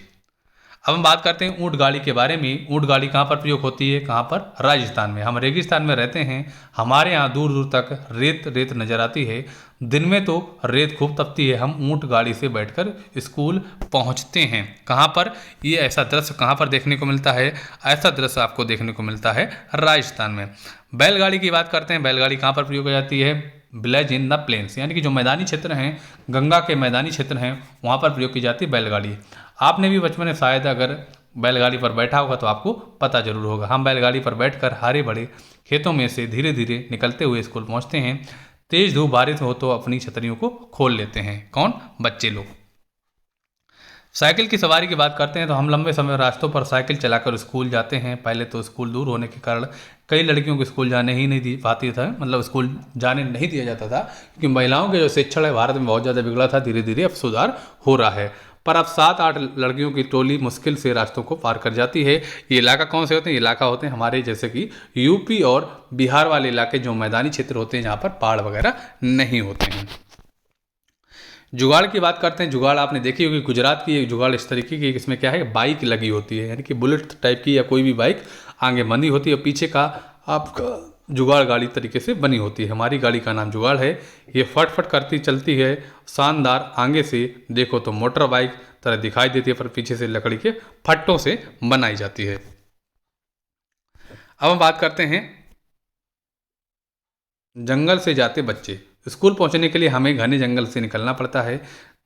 अब हम बात करते हैं ऊँट गाड़ी के बारे में। ऊँट गाड़ी कहाँ पर प्रयोग होती है? कहाँ पर? राजस्थान में। हम रेगिस्तान में रहते हैं, हमारे यहाँ दूर दूर तक रेत रेत नजर आती है। दिन में तो रेत खूब तपती है, हम ऊँट गाड़ी से बैठकर स्कूल पहुँचते हैं। कहाँ पर? ये ऐसा दृश्य कहाँ पर देखने को मिलता है? ऐसा दृश्य आपको देखने को मिलता है राजस्थान में। बैलगाड़ी की बात करते हैं। बैलगाड़ी कहाँ पर प्रयोग की जाती है? विलेज इन द प्लेन्स, यानी कि जो मैदानी क्षेत्र हैं, गंगा के मैदानी क्षेत्र हैं, वहाँ पर प्रयोग की जाती है बैलगाड़ी। आपने भी बचपन में शायद अगर बैलगाड़ी पर बैठा होगा तो आपको पता जरूर होगा। हम बैलगाड़ी पर बैठकर हरे भरे खेतों में से धीरे धीरे निकलते हुए स्कूल पहुँचते हैं। तेज धूप बारिश हो तो अपनी छतरियों को खोल लेते हैं। कौन? बच्चे लोग। साइकिल की सवारी की बात करते हैं तो हम लंबे समय रास्तों पर साइकिल चलाकर स्कूल जाते हैं। पहले तो स्कूल दूर होने के कारण कई लड़कियों को स्कूल जाने ही नहीं दी पाती था, मतलब स्कूल जाने नहीं दिया जाता था, क्योंकि महिलाओं के जो शिक्षण है भारत में बहुत ज़्यादा बिगड़ा था। धीरे धीरे अब सुधार हो रहा है, पर अब 7-8 लड़कियों की टोली मुश्किल से रास्तों को पार कर जाती है। ये इलाका कौन से होते हैं? ये इलाका होते हैं हमारे जैसे कि यूपी और बिहार वाले इलाके, जो मैदानी क्षेत्र होते हैं जहाँ पर पहाड़ वगैरह नहीं होते हैं। जुगाड़ की बात करते हैं। जुगाड़ आपने देखी होगी, गुजरात की एक जुगाड़ इस तरीके की, इसमें क्या है? बाइक लगी होती है, यानी कि बुलेट टाइप की या कोई भी बाइक आगे बंधी होती है, और पीछे का आपका जुगाड़ गाड़ी तरीके से बनी होती है। हमारी गाड़ी का नाम जुगाड़ है। ये फटफट करती चलती है, शानदार। आगे से देखो तो मोटर बाइक तरह दिखाई देती है, पर पीछे से लकड़ी के फट्टों से बनाई जाती है। अब हम बात करते हैं जंगल से जाते बच्चे। स्कूल पहुंचने के लिए हमें घने जंगल से निकलना पड़ता है।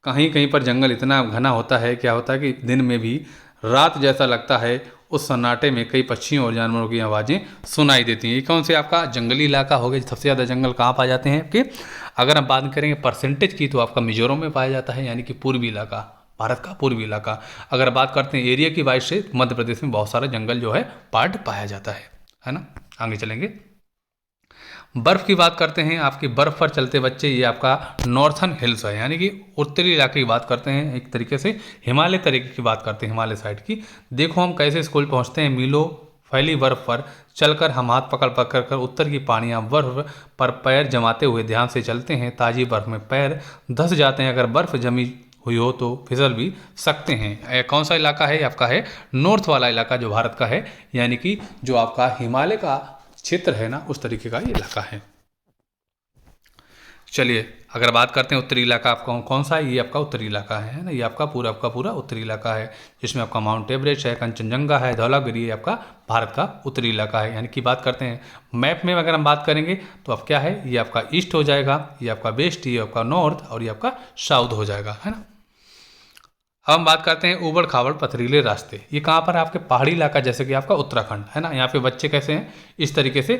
कहीं कहीं पर जंगल इतना घना होता है, क्या होता है कि दिन में भी रात जैसा लगता है। उस सन्नाटे में कई पक्षियों और जानवरों की आवाज़ें सुनाई देती हैं। ये कौन से आपका जंगली इलाका हो गया? सबसे ज़्यादा जंगल कहाँ पाए जाते हैं आपके? अगर हम बात करेंगे परसेंटेज की तो आपका मिजोरम में पाया जाता है, यानी कि पूर्वी इलाका, भारत का पूर्वी इलाका। अगर बात करते हैं एरिया की वाइज से, मध्य प्रदेश में बहुत सारा जंगल जो है पार्ट पाया जाता है ना। आगे चलेंगे। बर्फ़ की बात करते हैं। आपकी बर्फ़ पर चलते बच्चे, ये आपका नॉर्थर्न हिल्स है, यानी कि उत्तरी इलाके की बात करते हैं। एक तरीके से हिमालय तरीके की बात करते हैं, हिमालय साइड की। देखो हम कैसे स्कूल पहुंचते हैं। मीलों फैली बर्फ़ पर चलकर हम हाथ पकड़ पकड़ कर उत्तर की पहाड़ियाँ बर्फ़ पर पैर जमाते हुए ध्यान से चलते हैं। ताज़ी बर्फ़ में पैर धंस जाते हैं, अगर बर्फ़ जमी हुई हो तो फिसल भी सकते हैं। कौन सा इलाका है? आपका है नॉर्थ वाला इलाका, जो भारत का है, यानी कि जो आपका हिमालय का क्षेत्र है ना, उस तरीके का ये इलाका है। चलिए अगर बात करते हैं उत्तरी इलाका आपका कौन सा है? ये आपका उत्तरी इलाका है ना। ये आपका पूरा उत्तरी इलाका है, जिसमें आपका माउंट एवरेस्ट है, कंचनजंगा है, धौलागिरी है, आपका भारत का उत्तरी इलाका है। यानी कि बात करते हैं मैप में अगर हम बात करेंगे तो अब क्या है? ये आपका ईस्ट हो जाएगा, ये आपका वेस्ट, ये आपका नॉर्थ, और ये आपका साउथ हो जाएगा, है ना। हम बात करते हैं ऊबड़ खाबड़ पथरीले रास्ते। ये कहाँ पर? आपके पहाड़ी इलाका, जैसे कि आपका उत्तराखंड है ना। यहाँ पे बच्चे कैसे हैं? इस तरीके से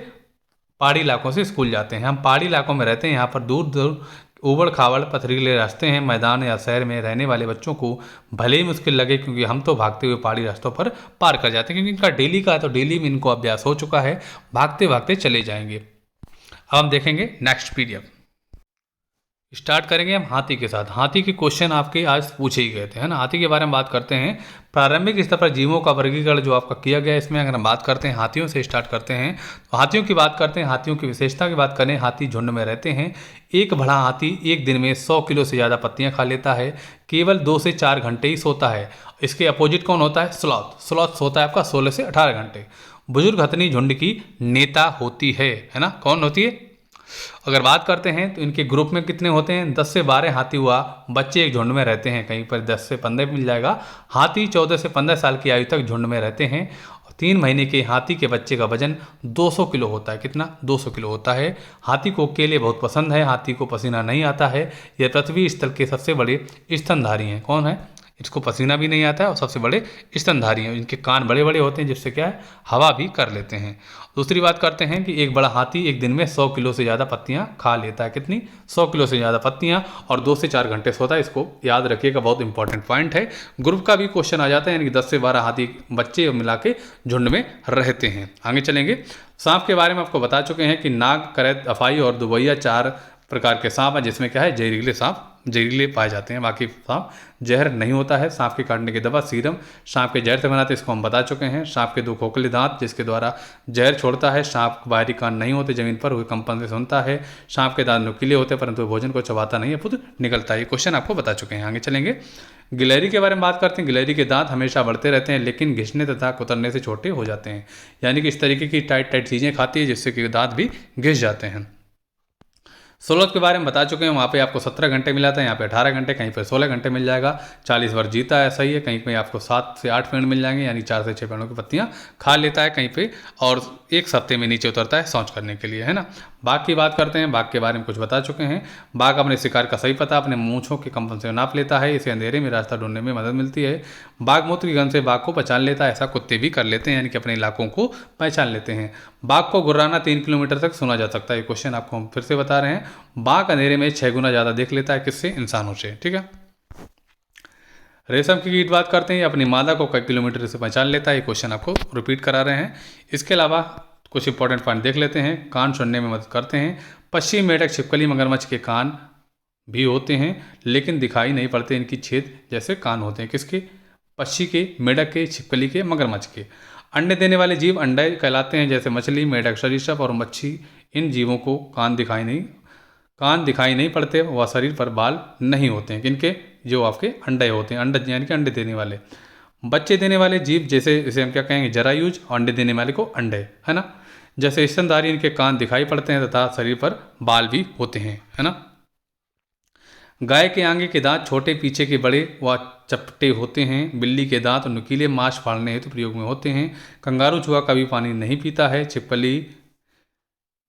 पहाड़ी इलाकों से स्कूल जाते हैं। हम पहाड़ी इलाकों में रहते हैं, यहाँ पर दूर दूर ऊबड़ खाबड़ पथरीले रास्ते हैं। मैदान या शहर में रहने वाले बच्चों को भले ही मुश्किल लगे, क्योंकि हम तो भागते हुए पहाड़ी रास्तों पर पार कर जाते हैं, क्योंकि इनका डेली का है, तो डेली में इनको अभ्यास हो चुका है, भागते भागते चले जाएंगे। अब हम देखेंगे नेक्स्ट पीडीएफ। स्टार्ट करेंगे हम हाथी के साथ। हाथी के क्वेश्चन आपके आज पूछे ही गए थे, है ना। हाथी के बारे में बात करते हैं। प्रारंभिक स्तर पर जीवों का वर्गीकरण जो आपका किया गया है, इसमें अगर हम बात करते हैं हाथियों से स्टार्ट करते हैं, तो हाथियों की बात करते हैं। हाथियों की विशेषता की बात करें, हाथी झुंड में रहते हैं। एक बड़ा हाथी एक दिन में 100 किलो से ज़्यादा पत्तियाँ खा लेता है, केवल 2 से 4 घंटे ही सोता है। इसके अपोजिट कौन होता है? स्लॉथ। स्लॉथ सोता है आपका 16 से 18 घंटे। बुजुर्ग हथनी झुंड की नेता होती है ना, कौन होती है? अगर बात करते हैं तो इनके ग्रुप में कितने होते हैं? 10 से 12 हाथी हुआ, बच्चे एक झुंड में रहते हैं, कहीं पर 10 से 15 मिल जाएगा। हाथी 14 से 15 साल की आयु तक झुंड में रहते हैं। 3 महीने के हाथी के बच्चे का वजन 200 किलो होता है। कितना? 200 किलो होता है। हाथी को केले बहुत पसंद है, हाथी को पसीना नहीं आता है। यह पृथ्वी स्थल के सबसे बड़े स्तनधारी हैं। कौन है? इसको पसीना भी नहीं आता है और सबसे बड़े स्तनधारी हैं। इनके कान बड़े बड़े होते हैं जिससे क्या है, हवा भी कर लेते हैं। दूसरी बात करते हैं कि एक बड़ा हाथी एक दिन में 100 किलो से ज़्यादा पत्तियां खा लेता है। कितनी? 100 किलो से ज़्यादा पत्तियां, और 2 से 4 घंटे सोता है। इसको याद रखिएगा, बहुत इंपॉर्टेंट पॉइंट है। ग्रुप का भी क्वेश्चन आ जाता है, यानी कि 10 से 12 हाथी बच्चे मिला के झुंड में रहते हैं। आगे चलेंगे। सांप के बारे में आपको बता चुके हैं कि नाग, करैत, अफाई और दुबैया 4 प्रकार के सांप हैं, जिसमें क्या है, जहरीले सांप जहरीले पाए जाते हैं। बाकी सांप जहर नहीं होता है। सांप के काटने की दवा सीरम सांप के जहर से बनाते हैं, इसको हम बता चुके हैं। सांप के 2 खोखले दांत जिसके द्वारा जहर छोड़ता है। सांप बाहरी कान नहीं होते, जमीन पर हुए कंपन से सुनता है। सांप के दांत नुकीले होते हैं परंतु भोजन को चबाता नहीं है, खुद निकलता है। ये क्वेश्चन आपको बता चुके हैं। आगे चलेंगे। गिलहरी के बारे में बात करते हैं। गिलहरी के दांत हमेशा बढ़ते रहते हैं लेकिन घिसने तथा कुतरने से छोटे हो जाते हैं, यानी कि इस तरीके की टाइट टाइट चीज़ें खाती है जिससे कि दांत भी घिस जाते हैं। सोलत के बारे में बता चुके हैं, वहाँ पे आपको 17 घंटे मिला था, यहाँ पे 18 घंटे, कहीं पे 16 घंटे मिल जाएगा। 40 वर्ष जीता है, सही है। कहीं पे आपको 7 से 8 पेड़ मिल जाएंगे, यानी 4 से 6 पेड़ों की पत्तियाँ खा लेता है कहीं पे, और 1 हफ्ते में नीचे उतरता है शौच करने के लिए, है ना। बाघ की बात करते हैं। बाघ के बारे में कुछ बता चुके हैं। बाघ अपने शिकार का सही पता अपने मूंछों के कंपन से नाप लेता है, इसे अंधेरे में रास्ता ढूंढने में मदद मिलती है। बाघ मूत्र की गंध से बाघ को पहचान लेता है, ऐसा कुत्ते भी कर लेते हैं, यानी कि अपने इलाकों को पहचान लेते हैं। बाघ को गुर्राना 3 किलोमीटर तक सुना जा सकता है। ये क्वेश्चन आपको हम फिर से बता रहे हैं। बाघ अंधेरे में 6 गुना ज़्यादा देख लेता है, किससे? इंसानों से, ठीक है। रेशम की कीट बात करते हैं, अपनी मादा को कई किलोमीटर से पहचान लेता है। ये क्वेश्चन आपको रिपीट करा रहे हैं। इसके अलावा कुछ इंपॉर्टेंट पॉइंट देख लेते हैं। कान सुनने में मदद करते हैं। पश्चिमी मेढक, छिपकली, मगरमच्छ के कान भी होते हैं लेकिन दिखाई नहीं पड़ते, इनकी छेद जैसे कान होते हैं। किसके? पक्षी के, मेढक के, छिपकली के, मगरमच्छ के। अंडे देने वाले जीव अंडे कहलाते हैं, जैसे मछली, मेढक, सरीसृप और मच्छी। इन जीवों को कान दिखाई नहीं पड़ते, वह शरीर पर बाल नहीं होते हैं। किनके? जो आपके अंडे होते हैं, अंडे यानी कि अंडे देने वाले। बच्चे देने वाले जीव, जैसे इसे हम क्या कहेंगे, जरायुज, और अंडे देने वाले को अंडे, है ना। जैसे स्तनधारी, इनके कान दिखाई पड़ते हैं तथा शरीर पर बाल भी होते हैं, है ना। गाय के आगे के दांत छोटे, पीछे के बड़े व चपटे होते हैं। बिल्ली के दांत नुकीले, मांस फाड़ने हेतु प्रयोग में होते हैं। कंगारू चूहा कभी पानी नहीं पीता है। छिपकली,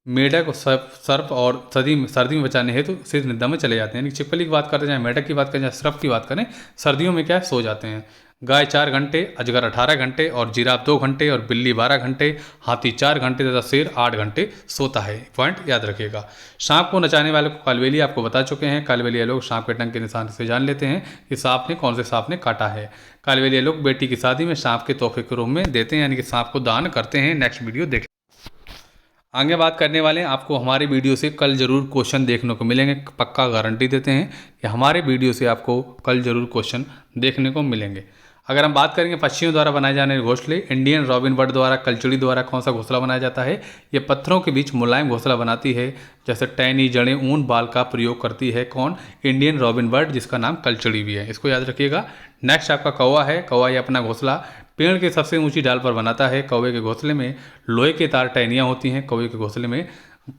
मेढक, सर्प और सर्दी में बचाने हेतु सिर्फ निद्रा में चले जाते हैं। यानी छिपकली की बात करते हैं, मेढक की बात करें या सर्प की बात करें, सर्दियों में क्या है, सो जाते हैं। गाय 4 घंटे, अजगर 18 घंटे और जिराफ 2 घंटे और बिल्ली 12 घंटे, हाथी 4 घंटे तथा शेर 8 घंटे सोता है। पॉइंट याद रखिएगा। सांप को नचाने वाले को कालबेलिया आपको बता चुके हैं। कालबेलिया लोग सांप के डंक के निशान से जान लेते हैं कि कौन से सांप ने काटा है। कालबेलिया लोग बेटी की शादी में सांप के तोहफे के रूप में देते हैं, यानी कि सांप को दान करते हैं। नेक्स्ट वीडियो देख आगे बात करने वाले हैं। आपको हमारे वीडियो से कल जरूर क्वेश्चन देखने को मिलेंगे, पक्का गारंटी देते हैं कि हमारे वीडियो से आपको कल जरूर क्वेश्चन देखने को मिलेंगे। अगर हम बात करेंगे पक्षियों द्वारा बनाए जाने वाले घोंसले, इंडियन रॉबिन बर्ड द्वारा, कलचुड़ी द्वारा कौन सा घोंसला बनाया जाता है? ये पत्थरों के बीच मुलायम घोंसला बनाती है, जैसे टहनी, जड़ें, ऊन, बाल का प्रयोग करती है। कौन? इंडियन रॉबिन बर्ड, जिसका नाम कलचुड़ी भी है। इसको याद रखिएगा। नेक्स्ट आपका कौवा है। कौवा ये अपना घोंसला पेड़ के सबसे ऊंची डाल पर बनाता है। कौवे के घोंसले में लोहे के तार टहनियाँ होती हैं। कौवे के घोंसले में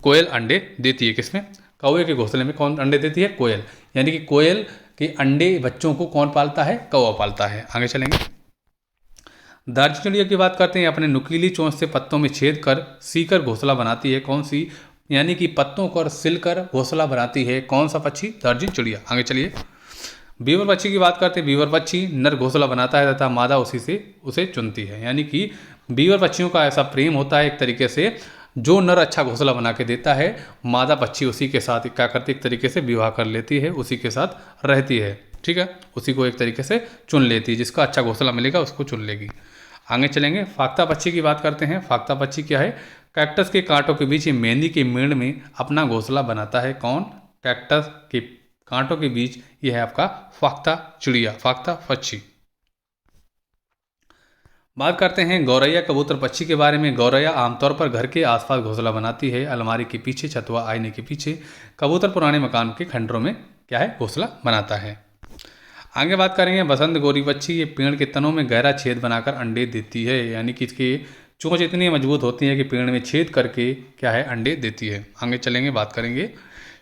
कोयल अंडे देती है। किसमें? कौवे के घोंसले में कौन अंडे देती है? कोयल। यानी कि कोयल के अंडे बच्चों को कौन पालता है? कौवा पालता है। आगे चलेंगे। दार्जिलिंग चिड़िया की बात करते हैं। अपने नुकीली चोंच से पत्तों में छेद कर सीकर घोंसला बनाती है। कौन सी? यानी कि पत्तों को सिलकर घोंसला बनाती है। कौन सा पक्षी? दार्जिलिंग चिड़िया। आगे चलिए। बीवर पक्षी की बात करते हैं। बीवर पक्षी नर घोंसला बनाता है तथा मादा उसे चुनती है। यानी कि बीवर पक्षियों का ऐसा प्रेम होता है एक तरीके से, जो नर अच्छा घोंसला बना के देता है, मादा पक्षी उसी के साथ क्या करती है, एक तरीके से विवाह कर लेती है, उसी के साथ रहती है। ठीक है, उसी को एक तरीके से चुन लेती है। जिसका अच्छा घोंसला मिलेगा उसको चुन लेगी। आगे चलेंगे। फाख्ता पक्षी की बात करते हैं। फाख्ता पक्षी क्या है? कैक्टस के कांटों के बीच मेहंदी के मेड़ में अपना घोंसला बनाता है। कौन? कैक्टस के कांटों के बीच यह है आपका फाख्ता चिड़िया, फाख्ता पक्षी। बात करते हैं गौरैया कबूतर पक्षी के बारे में। गौरैया आमतौर पर घर के आसपास घोंसला बनाती है, अलमारी के पीछे, छत व आईने के पीछे। कबूतर पुराने मकान के खंडरों में क्या है, घोंसला बनाता है। आगे बात करेंगे बसंत गौरी पक्षी। ये पेड़ के तनों में गहरा छेद बनाकर अंडे देती है, यानी कि इसके चोंच इतनी मजबूत होती है कि पेड़ में छेद करके क्या है अंडे देती है। आगे चलेंगे, बात करेंगे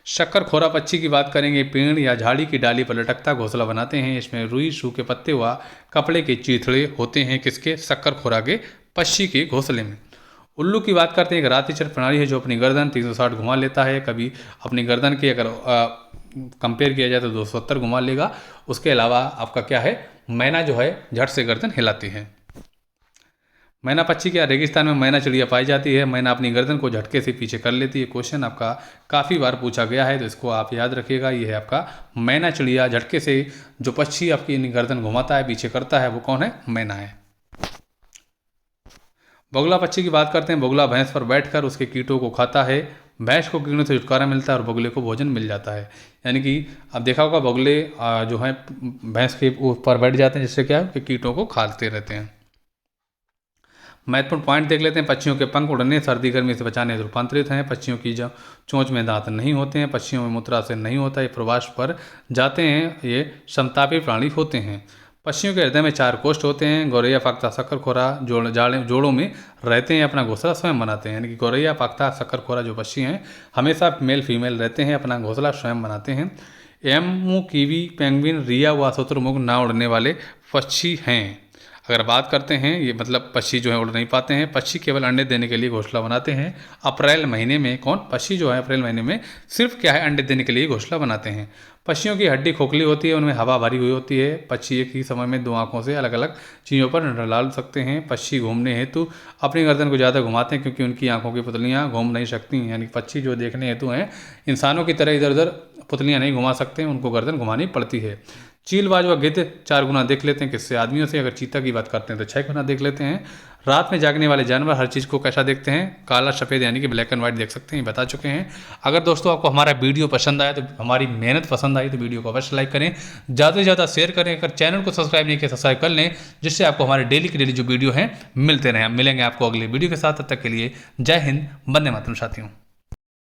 शक्करखोरा पक्षी की। बात करेंगे, पेड़ या झाड़ी की डाली पर लटकता घोंसला बनाते हैं। इसमें रुई, सूखे पत्ते व कपड़े के चीथड़े होते हैं। किसके? शक्करखोरा के पक्षी के घोंसले में। उल्लू की बात करते हैं, एक रातिचर प्रणाली है जो अपनी गर्दन 360 घुमा लेता है। कभी अपनी गर्दन की अगर कंपेयर किया जाए तो 270 घुमा लेगा। उसके अलावा आपका क्या है, मैना जो है झट से गर्दन हिलाती है। मैना पक्षी क्या? रेगिस्तान में मैना चिड़िया पाई जाती है। मैना अपनी गर्दन को झटके से पीछे कर लेती है। क्वेश्चन आपका काफ़ी बार पूछा गया है तो इसको आप याद रखिएगा। ये है आपका मैना चिड़िया। झटके से जो पक्षी आपकी गर्दन घुमाता है, पीछे करता है, वो कौन है? मैना है। बगुला पक्षी की बात करते हैं। बगुला भैंस पर बैठकर उसके कीटों को खाता है। भैंस को कीड़ों से छुटकारा मिलता है और बगुले को भोजन मिल जाता है। यानी कि अब देखा होगा बगुले जो हैं भैंस के ऊपर बैठ जाते हैं, जिससे क्या है कि कीटों को खाते रहते हैं। महत्वपूर्ण पॉइंट देख लेते हैं। पक्षियों के पंख उड़ने, सर्दी गर्मी से बचाने हेतु रूपांतरित हैं। पक्षियों की चोंच में दांत नहीं होते हैं। पक्षियों में मूत्राशय नहीं होता। ये प्रवास पर जाते हैं। ये समतापी प्राणी होते हैं। पक्षियों के हृदय में 4 कोष्ठ होते हैं। गौरैया, फाख्ता, शक्करखोरा जोड़ों में रहते हैं, अपना घोंसला स्वयं बनाते हैं। यानी कि गौरैया, फाख्ता, शक्करखोरा जो पक्षी हैं हमेशा मेल फीमेल रहते हैं, अपना घोंसला स्वयं बनाते हैं। एमू, कीवी, पेंगुइन, रिया व शुतुरमुर्ग ना उड़ने वाले पक्षी हैं। अगर बात करते हैं, ये मतलब पक्षी जो है उड़ नहीं पाते हैं। पक्षी केवल अंडे देने के लिए घोंसला बनाते हैं। अप्रैल महीने में कौन? पक्षी जो है अप्रैल महीने में सिर्फ क्या है अंडे देने के लिए घोंसला बनाते हैं। पक्षियों की हड्डी खोखली होती है, उनमें हवा भरी हुई होती है। पक्षी एक ही समय में 2 आंखों से अलग अलग चीज़ों पर डाल सकते हैं। पक्षी घूमने हेतु अपनी गर्दन को ज़्यादा घुमाते हैं क्योंकि उनकी आंखों की पुतलियाँ घूम नहीं सकती। यानी पक्षी जो देखने हेतु हैं इंसानों की तरह इधर उधर पुतलियाँ नहीं घुमा सकते, उनको गर्दन घुमानी पड़ती है। चीलबाज व गिद्ध 4 गुना देख लेते हैं। किससे? आदमियों से। अगर चीता की बात करते हैं तो 6 गुना देख लेते हैं। रात में जागने वाले जानवर हर चीज़ को कैसा देखते हैं? काला सफ़ेद, यानी कि ब्लैक एंड वाइट देख सकते हैं, बता चुके हैं। अगर दोस्तों आपको हमारा वीडियो पसंद आया तो हमारी मेहनत पसंद आई तो वीडियो को अवश्य लाइक करें, ज़्यादा से ज़्यादा शेयर करें। अगर चैनल को सब्सक्राइब नहीं किया सब्सक्राइब कर लें, जिससे आपको हमारे डेली की डेली जो वीडियो हैं मिलते रहें। मिलेंगे आपको अगले वीडियो के साथ। तब तक के लिए जय हिंद, वंदे मातरम साथियों।